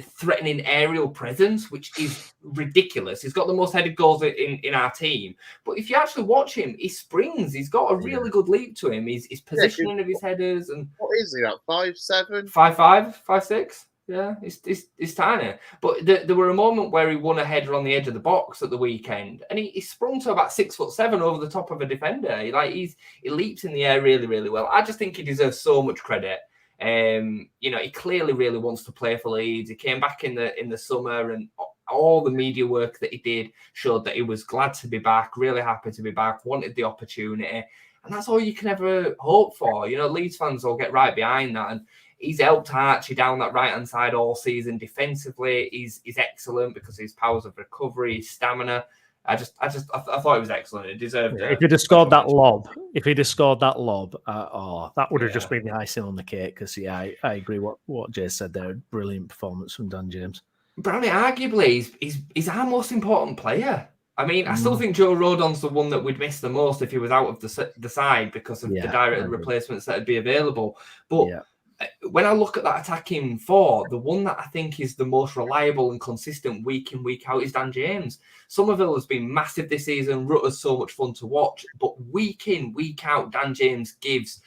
threatening aerial presence, which is ridiculous. He's got the most headed goals in our team. But if you actually watch him, he springs. He's got a really good leap to him. His positioning of his headers. And what is he, like 5'7"? 5'5", 5'6"? Yeah, it's tiny. But there were a moment where he won a header on the edge of the box at the weekend, and he sprung to about 6'7" over the top of a defender. He leaps in the air really, really well. I just think he deserves so much credit. He clearly really wants to play for Leeds. He came back in the summer, and all the media work that he did showed that he was glad to be back, really happy to be back, wanted the opportunity, and that's all you can ever hope for. Leeds fans will get right behind that, and he's helped Archie down that right-hand side all season. Defensively, he's excellent because of his powers of recovery, his stamina. I thought it was excellent. It deserved it. If he'd have scored that lob, that would have just been the icing on the cake. Because I agree what Jay said there. Brilliant performance from Dan James. Brownie, arguably, he's our most important player. I mean, I still think Joe Rodon's the one that we'd miss the most if he was out of the side because of the direct replacements that would be available. But when I look at that attacking four, the one that I think is the most reliable and consistent week in, week out is Dan James. Somerville has been massive this season. Rutter's so much fun to watch. But week in, week out, Dan James gives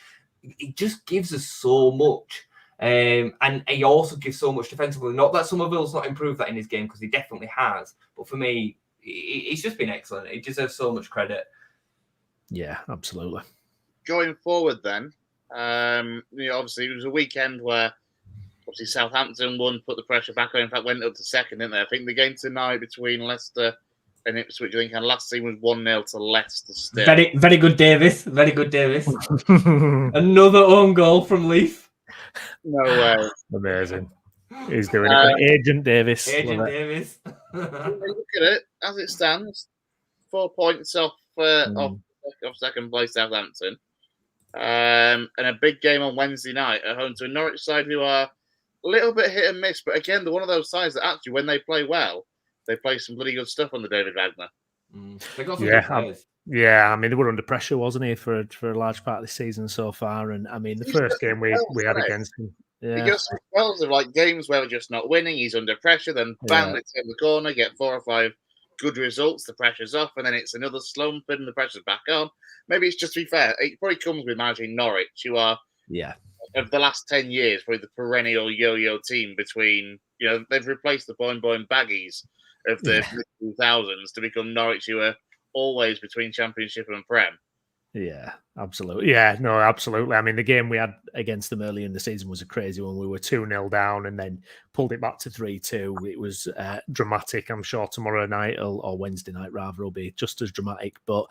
us so much. And he also gives so much defensively. Not that Somerville's not improved that in his game, because he definitely has. But for me, he's just been excellent. He deserves so much credit. Yeah, absolutely. Going forward then, obviously it was a weekend where obviously Southampton won, put the pressure back on. In fact, went up to second, didn't they? I think the game tonight between Leicester and Ipswich, I think, and last season was 1-0 to Leicester still. Very, very good, Davis. Very good, Davis. Another own goal from Leaf. No way. Amazing. He's doing it. Agent Davis. Davis. Look at it as it stands. 4 points off second place Southampton. And a big game on Wednesday night at home to a Norwich side who are a little bit hit and miss. But again, they're one of those sides that actually, when they play well, they play some bloody good stuff on the David Wagner. They got some good players. Yeah, I mean, they were under pressure, wasn't he, for a large part of the season so far? And I mean, the first game we had against him. Yeah. He goes through spells of like games where we're just not winning. He's under pressure, then bam, it's in the corner, get 4 or 5 good results. The pressure's off, and then it's another slump, and the pressure's back on. Maybe it's just to be fair. It probably comes with managing Norwich, who are of the last 10 years probably the perennial yo-yo team between they've replaced the Boing Baggies of the 2000s to become Norwich, who are always between Championship and Prem. Yeah, absolutely. Yeah, no, absolutely. I mean, the game we had against them early in the season was a crazy one. We were 2-0 down and then pulled it back to 3-2. It was dramatic. I'm sure tomorrow night or Wednesday night, rather, will be just as dramatic. But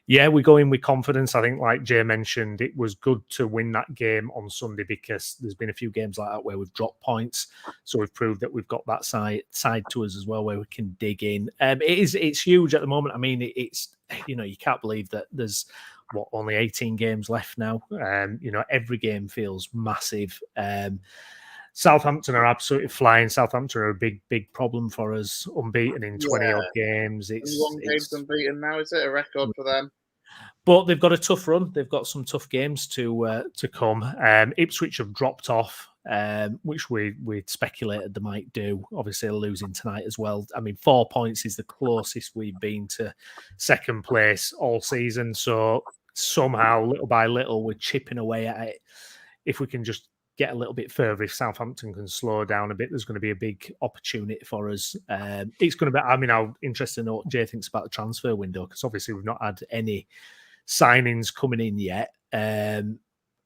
yeah, we go in with confidence. I think, like Jay mentioned, it was good to win that game on Sunday because there's been a few games like that where we've dropped points. So we've proved that we've got that side to us as well where we can dig in. It's huge at the moment. I mean, it's you can't believe that there's only 18 games left now. Every game feels massive. Southampton are absolutely flying. Southampton are a big problem for us. Unbeaten in 20 odd games. It's 1 game's unbeaten now. Is it a record for them? But they've got a tough run. They've got some tough games to come. Ipswich have dropped off, which we speculated they might do. Obviously, losing tonight as well. I mean, 4 points is the closest we've been to second place all season. So somehow, little by little, we're chipping away at it. If we can just get a little bit further, if Southampton can slow down a bit, there's going to be a big opportunity for us. It's going to be, I'm interested to know what Jay thinks about the transfer window, because obviously we've not had any signings coming in yet.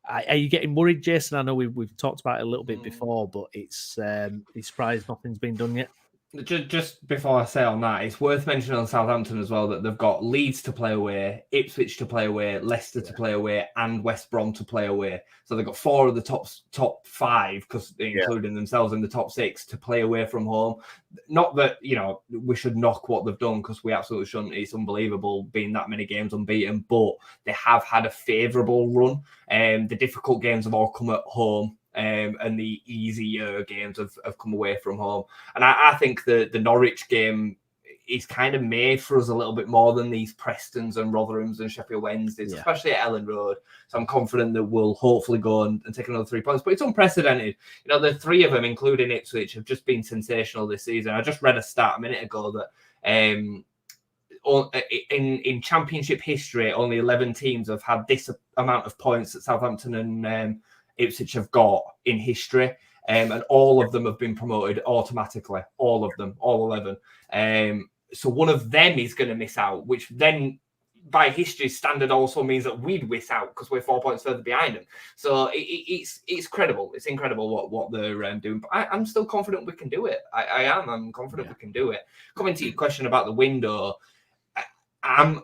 Are you getting worried, Jason? I know we've talked about it a little bit before, but it's surprised nothing's been done yet. Just before I say on that, it's worth mentioning on Southampton as well that they've got Leeds to play away, Ipswich to play away, Leicester to play away, and West Brom to play away. So they've got 4 of the top 5, because including themselves in the top 6, to play away from home. Not that we should knock what they've done, because we absolutely shouldn't. It's unbelievable being that many games unbeaten, but they have had a favourable run. The difficult games have all come at home. And the easier games have come away from home. And I think the Norwich game is kind of made for us a little bit more than these Prestons and Rotherhams and Sheffield Wednesdays, especially at Ellen Road. So I'm confident that we'll hopefully go and take another 3 points. But it's unprecedented. The 3 of them, including Ipswich, have just been sensational this season. I just read a stat a minute ago that in Championship history, only 11 teams have had this amount of points that Southampton and Ipswich have got in history, and all of them have been promoted automatically. All of them, all 11. So one of them is going to miss out, which then, by history standard, also means that we'd miss out because we're 4 points further behind them. So it's credible. It's incredible what they're doing. But I'm still confident we can do it. I'm confident we can do it. Coming to your question about the window, I'm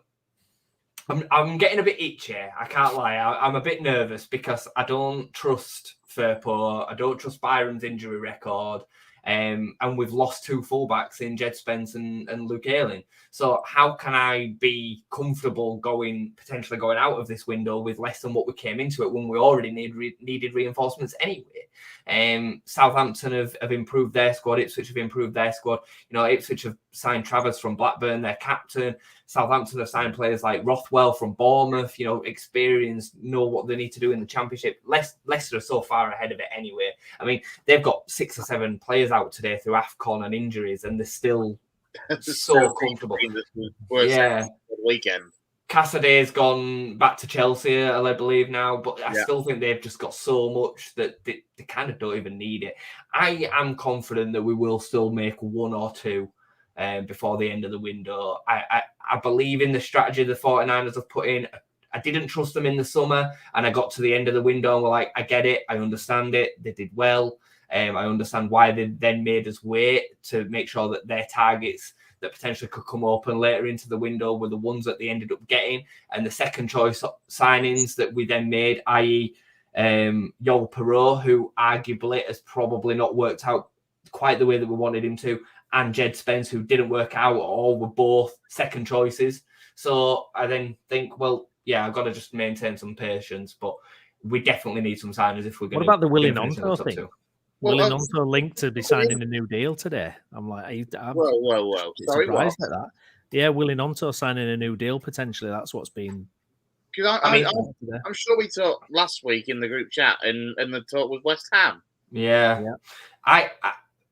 getting a bit itchy. I can't lie. I'm a bit nervous because I don't trust Firpo. I don't trust Byron's injury record. And we've lost 2 fullbacks in Jed Spence and Luke Ayling. So how can I be comfortable potentially going out of this window with less than what we came into it when we already needed reinforcements anyway? Southampton have improved their squad. Ipswich have improved their squad. Ipswich have signed Travers from Blackburn, their captain. Southampton have signed players like Rothwell from Bournemouth, experienced, know what they need to do in the Championship. Leicester are so far ahead of it anyway. I mean, they've got 6 or 7 players out today through AFCON and injuries, and they're still so comfortable. Weekend. Cassaday's gone back to Chelsea, I believe now, but I still think they've just got so much that they kind of don't even need it. I am confident that we will still make 1 or 2 before the end of the window. I believe in the strategy the 49ers have put in. I didn't trust them in the summer, and I got to the end of the window and were like, I get it. I understand it. They did well. I understand why they then made us wait to make sure that their targets that potentially could come open later into the window were the ones that they ended up getting. And the second choice signings that we then made, i.e. Yol Perot, who arguably has probably not worked out quite the way that we wanted him to, and Jed Spence, who didn't work out at all, were both second choices. So I then think, well, I've got to just maintain some patience, but we definitely need some signers if we're going to. What about the Willie Nonto thing? Willie Nonto linked to be signing a new deal today. I'm like, whoa. Sorry, surprised at that. Yeah, Willie Nonto signing a new deal potentially. That's what's been. I'm sure we talked last week in the group chat, and the talk was West Ham. Yeah.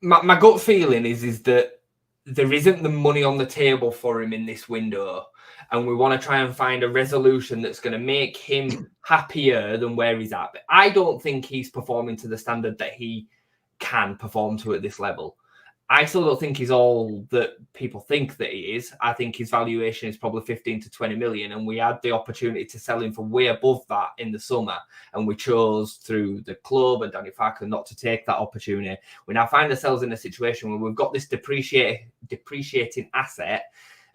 My gut feeling is that there isn't the money on the table for him in this window, and we want to try and find a resolution that's going to make him happier than where he's at. But I don't think he's performing to the standard that he can perform to at this level. I still don't think he's all that people think that he is. I think his valuation is probably 15 to 20 million, and we had the opportunity to sell him for way above that in the summer, and we chose through the club and Danny Farker not to take that opportunity. We now find ourselves in a situation where we've got this depreciating asset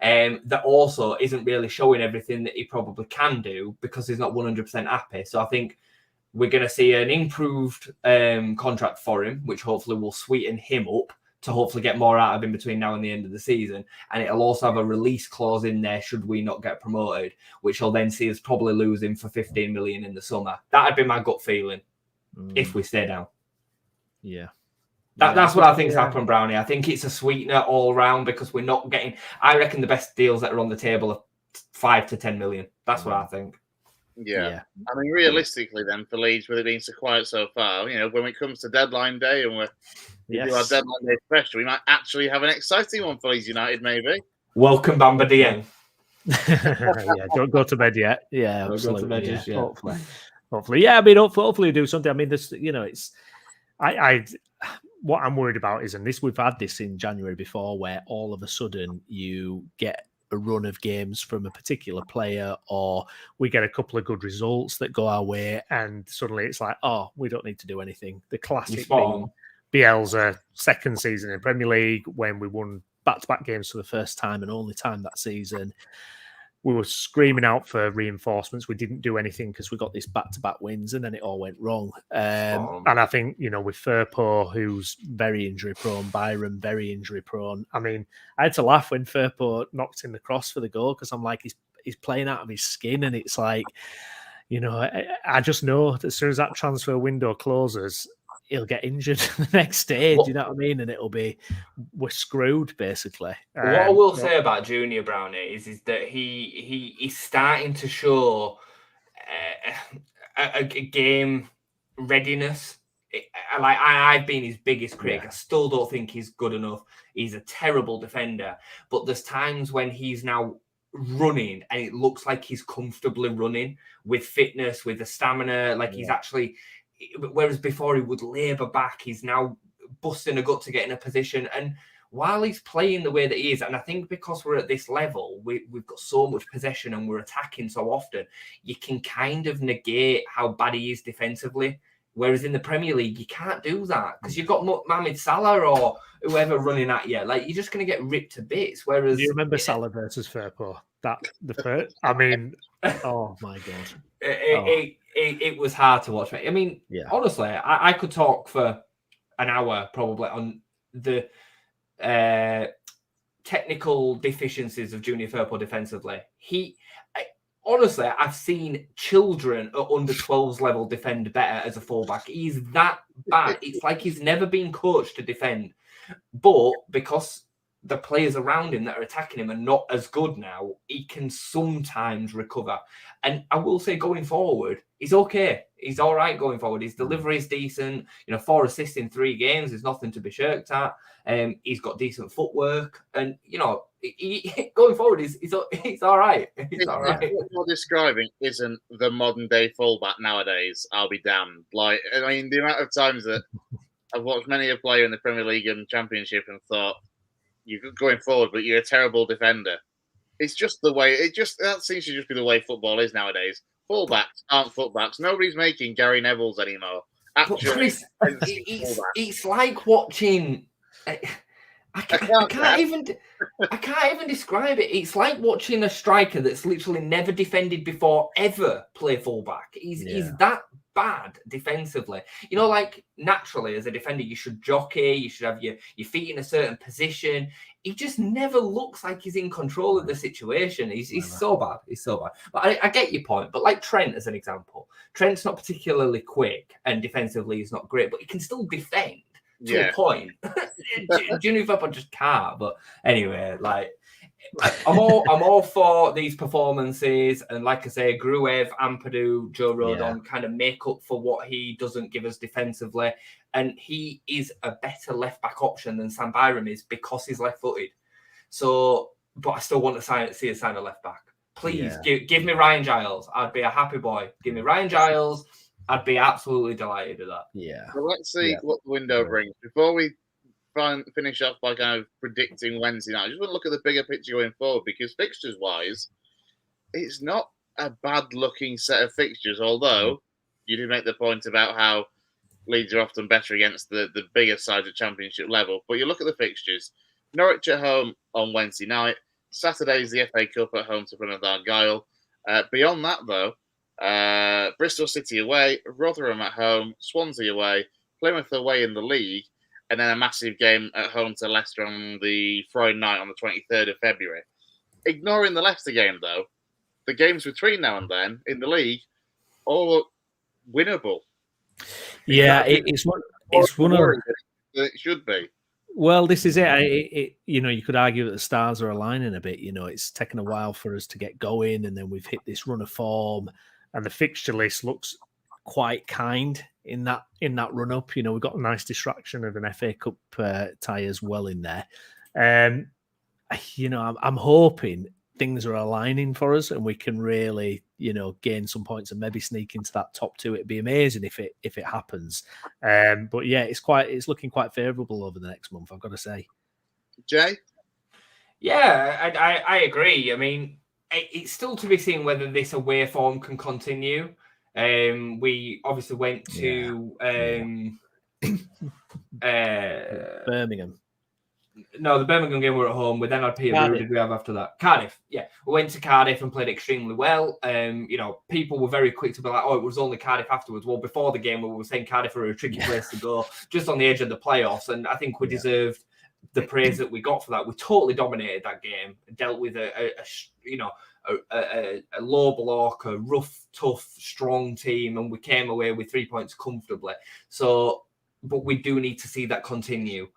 that also isn't really showing everything that he probably can do because he's not 100% happy. So I think we're going to see an improved contract for him, which hopefully will sweeten him up to hopefully get more out of him between now and the end of the season. And it'll also have a release clause in there should we not get promoted, which will then see us probably lose him for 15 million in the summer. That'd be my gut feeling if we stay down. Yeah. That's what I think's happened, Brownie. I think it's a sweetener all round because we're not getting. I reckon the best deals that are on the table are 5 to 10 million. That's what I think. Yeah. I mean, realistically, then for Leeds, with it being so quiet so far, when it comes to deadline day and we do our deadline day special, we might actually have an exciting one for Leeds United, maybe. Welcome, Bamba Dieng. Don't go to bed yet. Yeah, don't go to bed just yet. Hopefully, yeah. I mean, hopefully do something. I mean, this, it's. What I'm worried about is, and we've had this in January before, where all of a sudden you get a run of games from a particular player, or we get a couple of good results that go our way, and suddenly it's like, oh, we don't need to do anything. The classic being Bielsa second season in Premier League when we won back-to-back games for the first time and only time that season. We were screaming out for reinforcements. We didn't do anything because we got these back-to-back wins, and then it all went wrong. And I think, with Firpo, who's very injury-prone, Byram, very injury-prone. I mean, I had to laugh when Firpo knocked in the cross for the goal because I'm like, he's playing out of his skin, and it's like, I just know that as soon as that transfer window closes, he'll get injured the next day. Do you know what I mean? And we're screwed basically. What I will say about Junior Brownie is that he's starting to show a game readiness. I've been his biggest critic. I still don't think he's good enough. He's a terrible defender. But there's times when he's now running and it looks like he's comfortably running with fitness, with the stamina. He's actually. Whereas before he would labour back, he's now busting a gut to get in a position. And while he's playing the way that he is, and I think because we're at this level, we've got so much possession and we're attacking so often, you can kind of negate how bad he is defensively. Whereas in the Premier League, you can't do that because you've got Mohamed Salah or whoever running at you. You're just going to get ripped to bits. Whereas do you remember Salah versus Firpo? The first, I mean, oh my god. It was hard to watch. I mean, honestly, I could talk for an hour probably on the technical deficiencies of Junior Firpo defensively. Honestly, I've seen children at under 12s level defend better as a fullback. He's that bad. It's like he's never been coached to defend. But because the players around him that are attacking him are not as good now, he can sometimes recover. And I will say going forward, he's okay. He's all right going forward. His delivery is decent. 4 assists in 3 games is nothing to be shirked at. He's got decent footwork. And, he going forward, he's all right. He's all right. What you're describing isn't the modern day fullback nowadays. I'll be damned. The amount of times that I've watched many a player in the Premier League and Championship and thought, you're going forward, but you're a terrible defender. It's just the way that seems to just be the way football is nowadays. Fullbacks aren't fullbacks. Nobody's making Gary Neville's anymore. Actually, Chris, it's like watching. I can't even describe it. It's like watching a striker that's literally never defended before ever play fullback. He's that bad defensively. Naturally as a defender, you should jockey, you should have your feet in a certain position. He just never looks like he's in control of the situation. He's so bad. He's so bad. But I get your point. But like Trent as an example, Trent's not particularly quick and defensively he's not great, but he can still defend to a point. Junior Firpo just can't. But anyway, I'm all for these performances, and like I say, Gruev, Ampadu, Joe Rodon kind of make up for what he doesn't give us defensively, and he is a better left back option than Sam Byram is because he's left-footed. So, but I still want to see a sign of left back. Please give me Ryan Giles. I'd be a happy boy. Give me Ryan Giles. I'd be absolutely delighted with that. Yeah. Well, let's see what the window brings before we finish off by kind of predicting Wednesday night. I just want to look at the bigger picture going forward because fixtures wise, it's not a bad looking set of fixtures, although you did make the point about how Leeds are often better against the bigger sides at Championship level. But you look at the fixtures, Norwich at home on Wednesday night, Saturday's the FA Cup at home to Plymouth Argyle. Beyond that though, Bristol City away, Rotherham at home, Swansea away, Plymouth away in the league, and then a massive game at home to Leicester on the Friday night on the 23rd of February. Ignoring the Leicester game, though, the games between now and then in the league all winnable. Yeah, it's one of it should be. Well, this is it. You could argue that the stars are aligning a bit. It's taken a while for us to get going, and then we've hit this run of form, and the fixture list looks quite kind in that run up. We've got a nice distraction of an FA Cup tie as well in there. I'm hoping things are aligning for us and we can really, gain some points and maybe sneak into that top 2. It'd be amazing if it happens. But yeah, it's looking quite favourable over the next month, I've got to say. Jay? Yeah, I agree. I mean, it's still to be seen whether this away form can continue. We obviously went to Birmingham. No, the Birmingham game were at home. We then had Peterborough. Who did we have after that? Cardiff. Yeah, we went to Cardiff and played extremely well. People were very quick to be like, "Oh, it was only Cardiff afterwards." Well, before the game, we were saying Cardiff are a tricky place to go, just on the edge of the playoffs, and I think we deserved the praise that we got for that. We totally dominated that game, dealt with a low block, a rough, tough, strong team, and we came away with 3 points comfortably. So, but we do need to see that continue.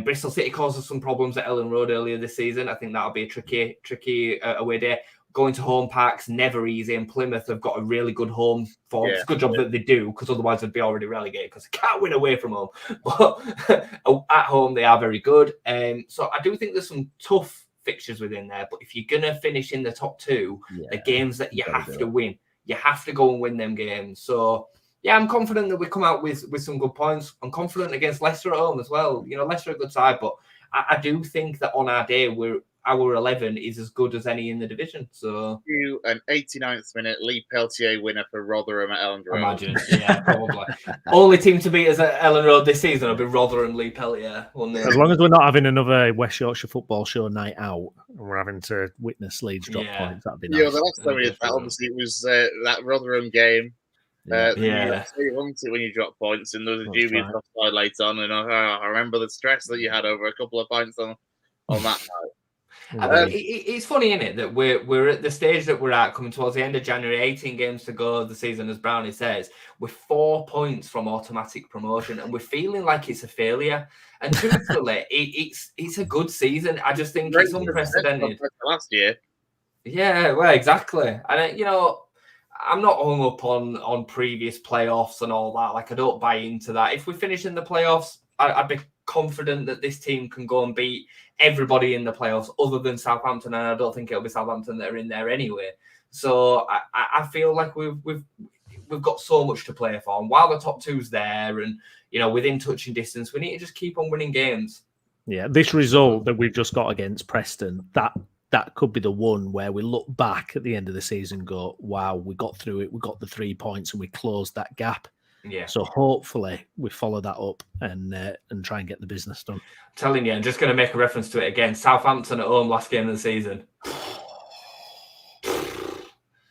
Bristol City caused us some problems at Ellen Road earlier this season. I think that'll be a tricky away day. Going to home parks, never easy. And Plymouth have got a really good home form. It's a good job that they do, because otherwise they'd be already relegated, because they can't win away from home. But at home, they are very good. So I do think there's some tough fixtures within there. But if you're going to finish in the top two, the games that you have to win, you have to go and win them games. So yeah, I'm confident that we come out with some good points. I'm confident against Leicester at home as well. Leicester are a good side, but I do think that on our day, our 11 is as good as any in the division. So an 89th minute Lee Peltier winner for Rotherham at Ellen Road. Imagine, yeah, probably. Only team to beat us at Ellen Road this season will be Rotherham, Lee Peltier. As long as we're not having another West Yorkshire football show night out, and we're having to witness Leeds drop points, that'd be nice. Yeah, the last time we did that, obviously, it was that Rotherham game. When you drop points, and there was a dubious offside late on, and I remember the stress that you had over a couple of points on that night. It's funny, isn't it, that we're at the stage that we're at, coming towards the end of January, 18 games to go of the season, as Brownie says, with 4 points from automatic promotion, and we're feeling like it's a failure. And truthfully, it's a good season. I just think it's unprecedented. Last year, yeah, well, exactly, and I'm not hung up on previous playoffs and all that. Like, I don't buy into that. If we finish in the playoffs, I'd be confident that this team can go and beat everybody in the playoffs other than Southampton, and I don't think it'll be Southampton that are in there anyway. So I feel like we've got so much to play for, and while the top two's there and within touching distance, we need to just keep on winning games. Yeah, this result that we've just got against Preston, that could be the one where we look back at the end of the season and go, wow, we got through it, we got the 3 points, and we closed that gap. Yeah. So hopefully we follow that up and try and get the business done. I'm telling you, I'm just going to make a reference to it again. Southampton at home last game of the season.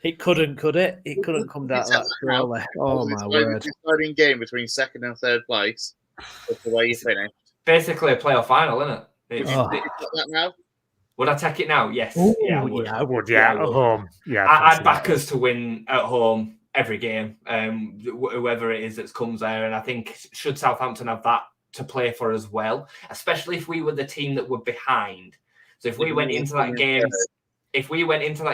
It couldn't, could it? It couldn't come down that early. Oh, my word. It's a deciding game between second and third place. That's the way you finish. Basically a playoff final, isn't it? That now? Would I take it now? Yes. Ooh, I would. At home. Yeah, I'd back us to win at home every game, whoever it is that comes there. And I think should Southampton have that to play for as well, especially if we were the team that were behind. So if we went into that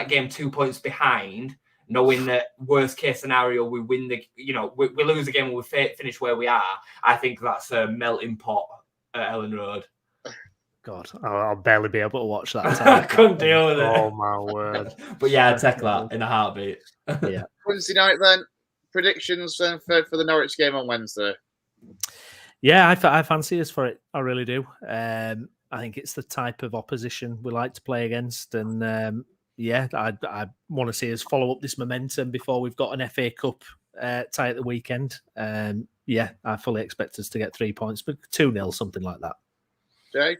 game 2 points behind, knowing that worst case scenario we win we lose the game and we finish where we are, I think that's a melting pot at Ellen Road. God, I'll barely be able to watch that. I couldn't deal with it. Oh, my word. But yeah, I'd take that in a heartbeat. Yeah. Wednesday night then. Predictions for the Norwich game on Wednesday? Yeah, I fancy us for it. I really do. I think it's the type of opposition we like to play against. And I want to see us follow up this momentum before we've got an FA Cup tie at the weekend. I fully expect us to get 3 points, but 2-0, something like that. Jay?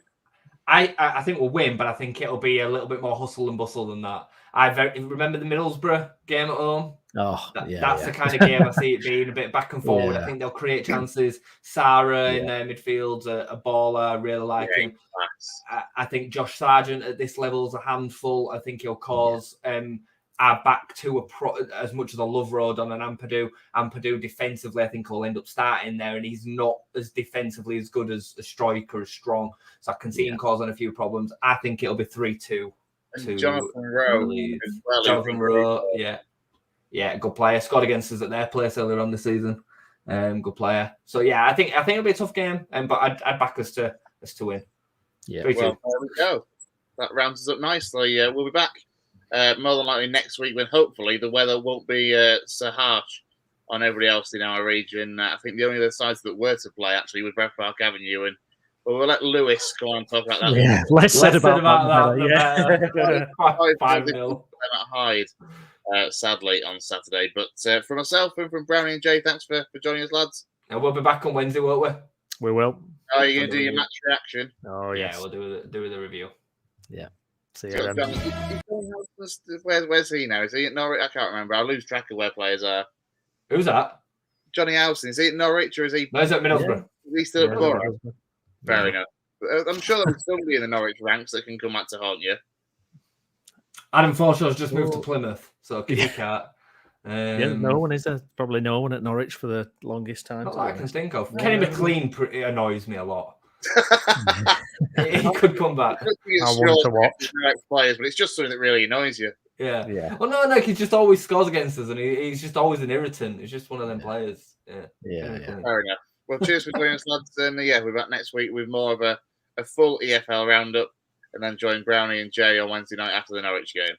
I think we'll win, but I think it'll be a little bit more hustle and bustle than that. I remember the Middlesbrough game at home. That's the kind of game I see it being, a bit back and forward. I think they'll create chances. Sarah in their midfield's a baller. I really like him. I think Josh Sargent at this level is a handful. I think he'll cause our back to as much as I love Rodon and Ampadu defensively, I think he'll end up starting there, and he's not as defensively as good as a striker, as strong. So I can see him causing a few problems. I think it'll be 3-2. Jonathan Rowe. Jonathan Rowe, yeah, good player. Scored against us at their place earlier on the season. Good player. So yeah, I think it'll be a tough game, but I'd back us to win. Yeah, well, there we go. That rounds us up nicely. We'll be back more than likely next week, when hopefully the weather won't be so harsh on everybody else in our region. I think the only other sides that were to play actually was Breath Park Avenue, and Well, we'll let Lewis go on and talk about that. Yeah, less said about that. Yeah. 5-0. At Hyde, sadly, on Saturday. But for myself and from Brownie and Jay, thanks for joining us, lads. And we'll be back on Wednesday, won't we? We will. Are you going to do your match reaction? Oh, yes. Yeah, we'll do the review. Yeah. See you then. Where's he now? Is he at Norwich? I can't remember. I lose track of where players are. Who's that? Johnny Howson. Is he at Norwich or is he? No, he's at Middlesbrough. Is he still at Borough? Fair enough. I'm sure there's somebody in the Norwich ranks that can come back to haunt you. Adam Forshaw's just moved to Plymouth, so keep your cat. No one is there. Probably no one at Norwich for the longest time. Not that I can think of. Kenny McLean annoys me a lot. He could come back. I want to watch players, but it's just something that really annoys you. Yeah. Well, no, he just always scores against us, and he's just always an irritant. He's just one of them players. Yeah. Fair enough. Well, cheers for joining us, lads. And we're back next week with more of a full EFL roundup, and then join Brownie and Jay on Wednesday night after the Norwich game.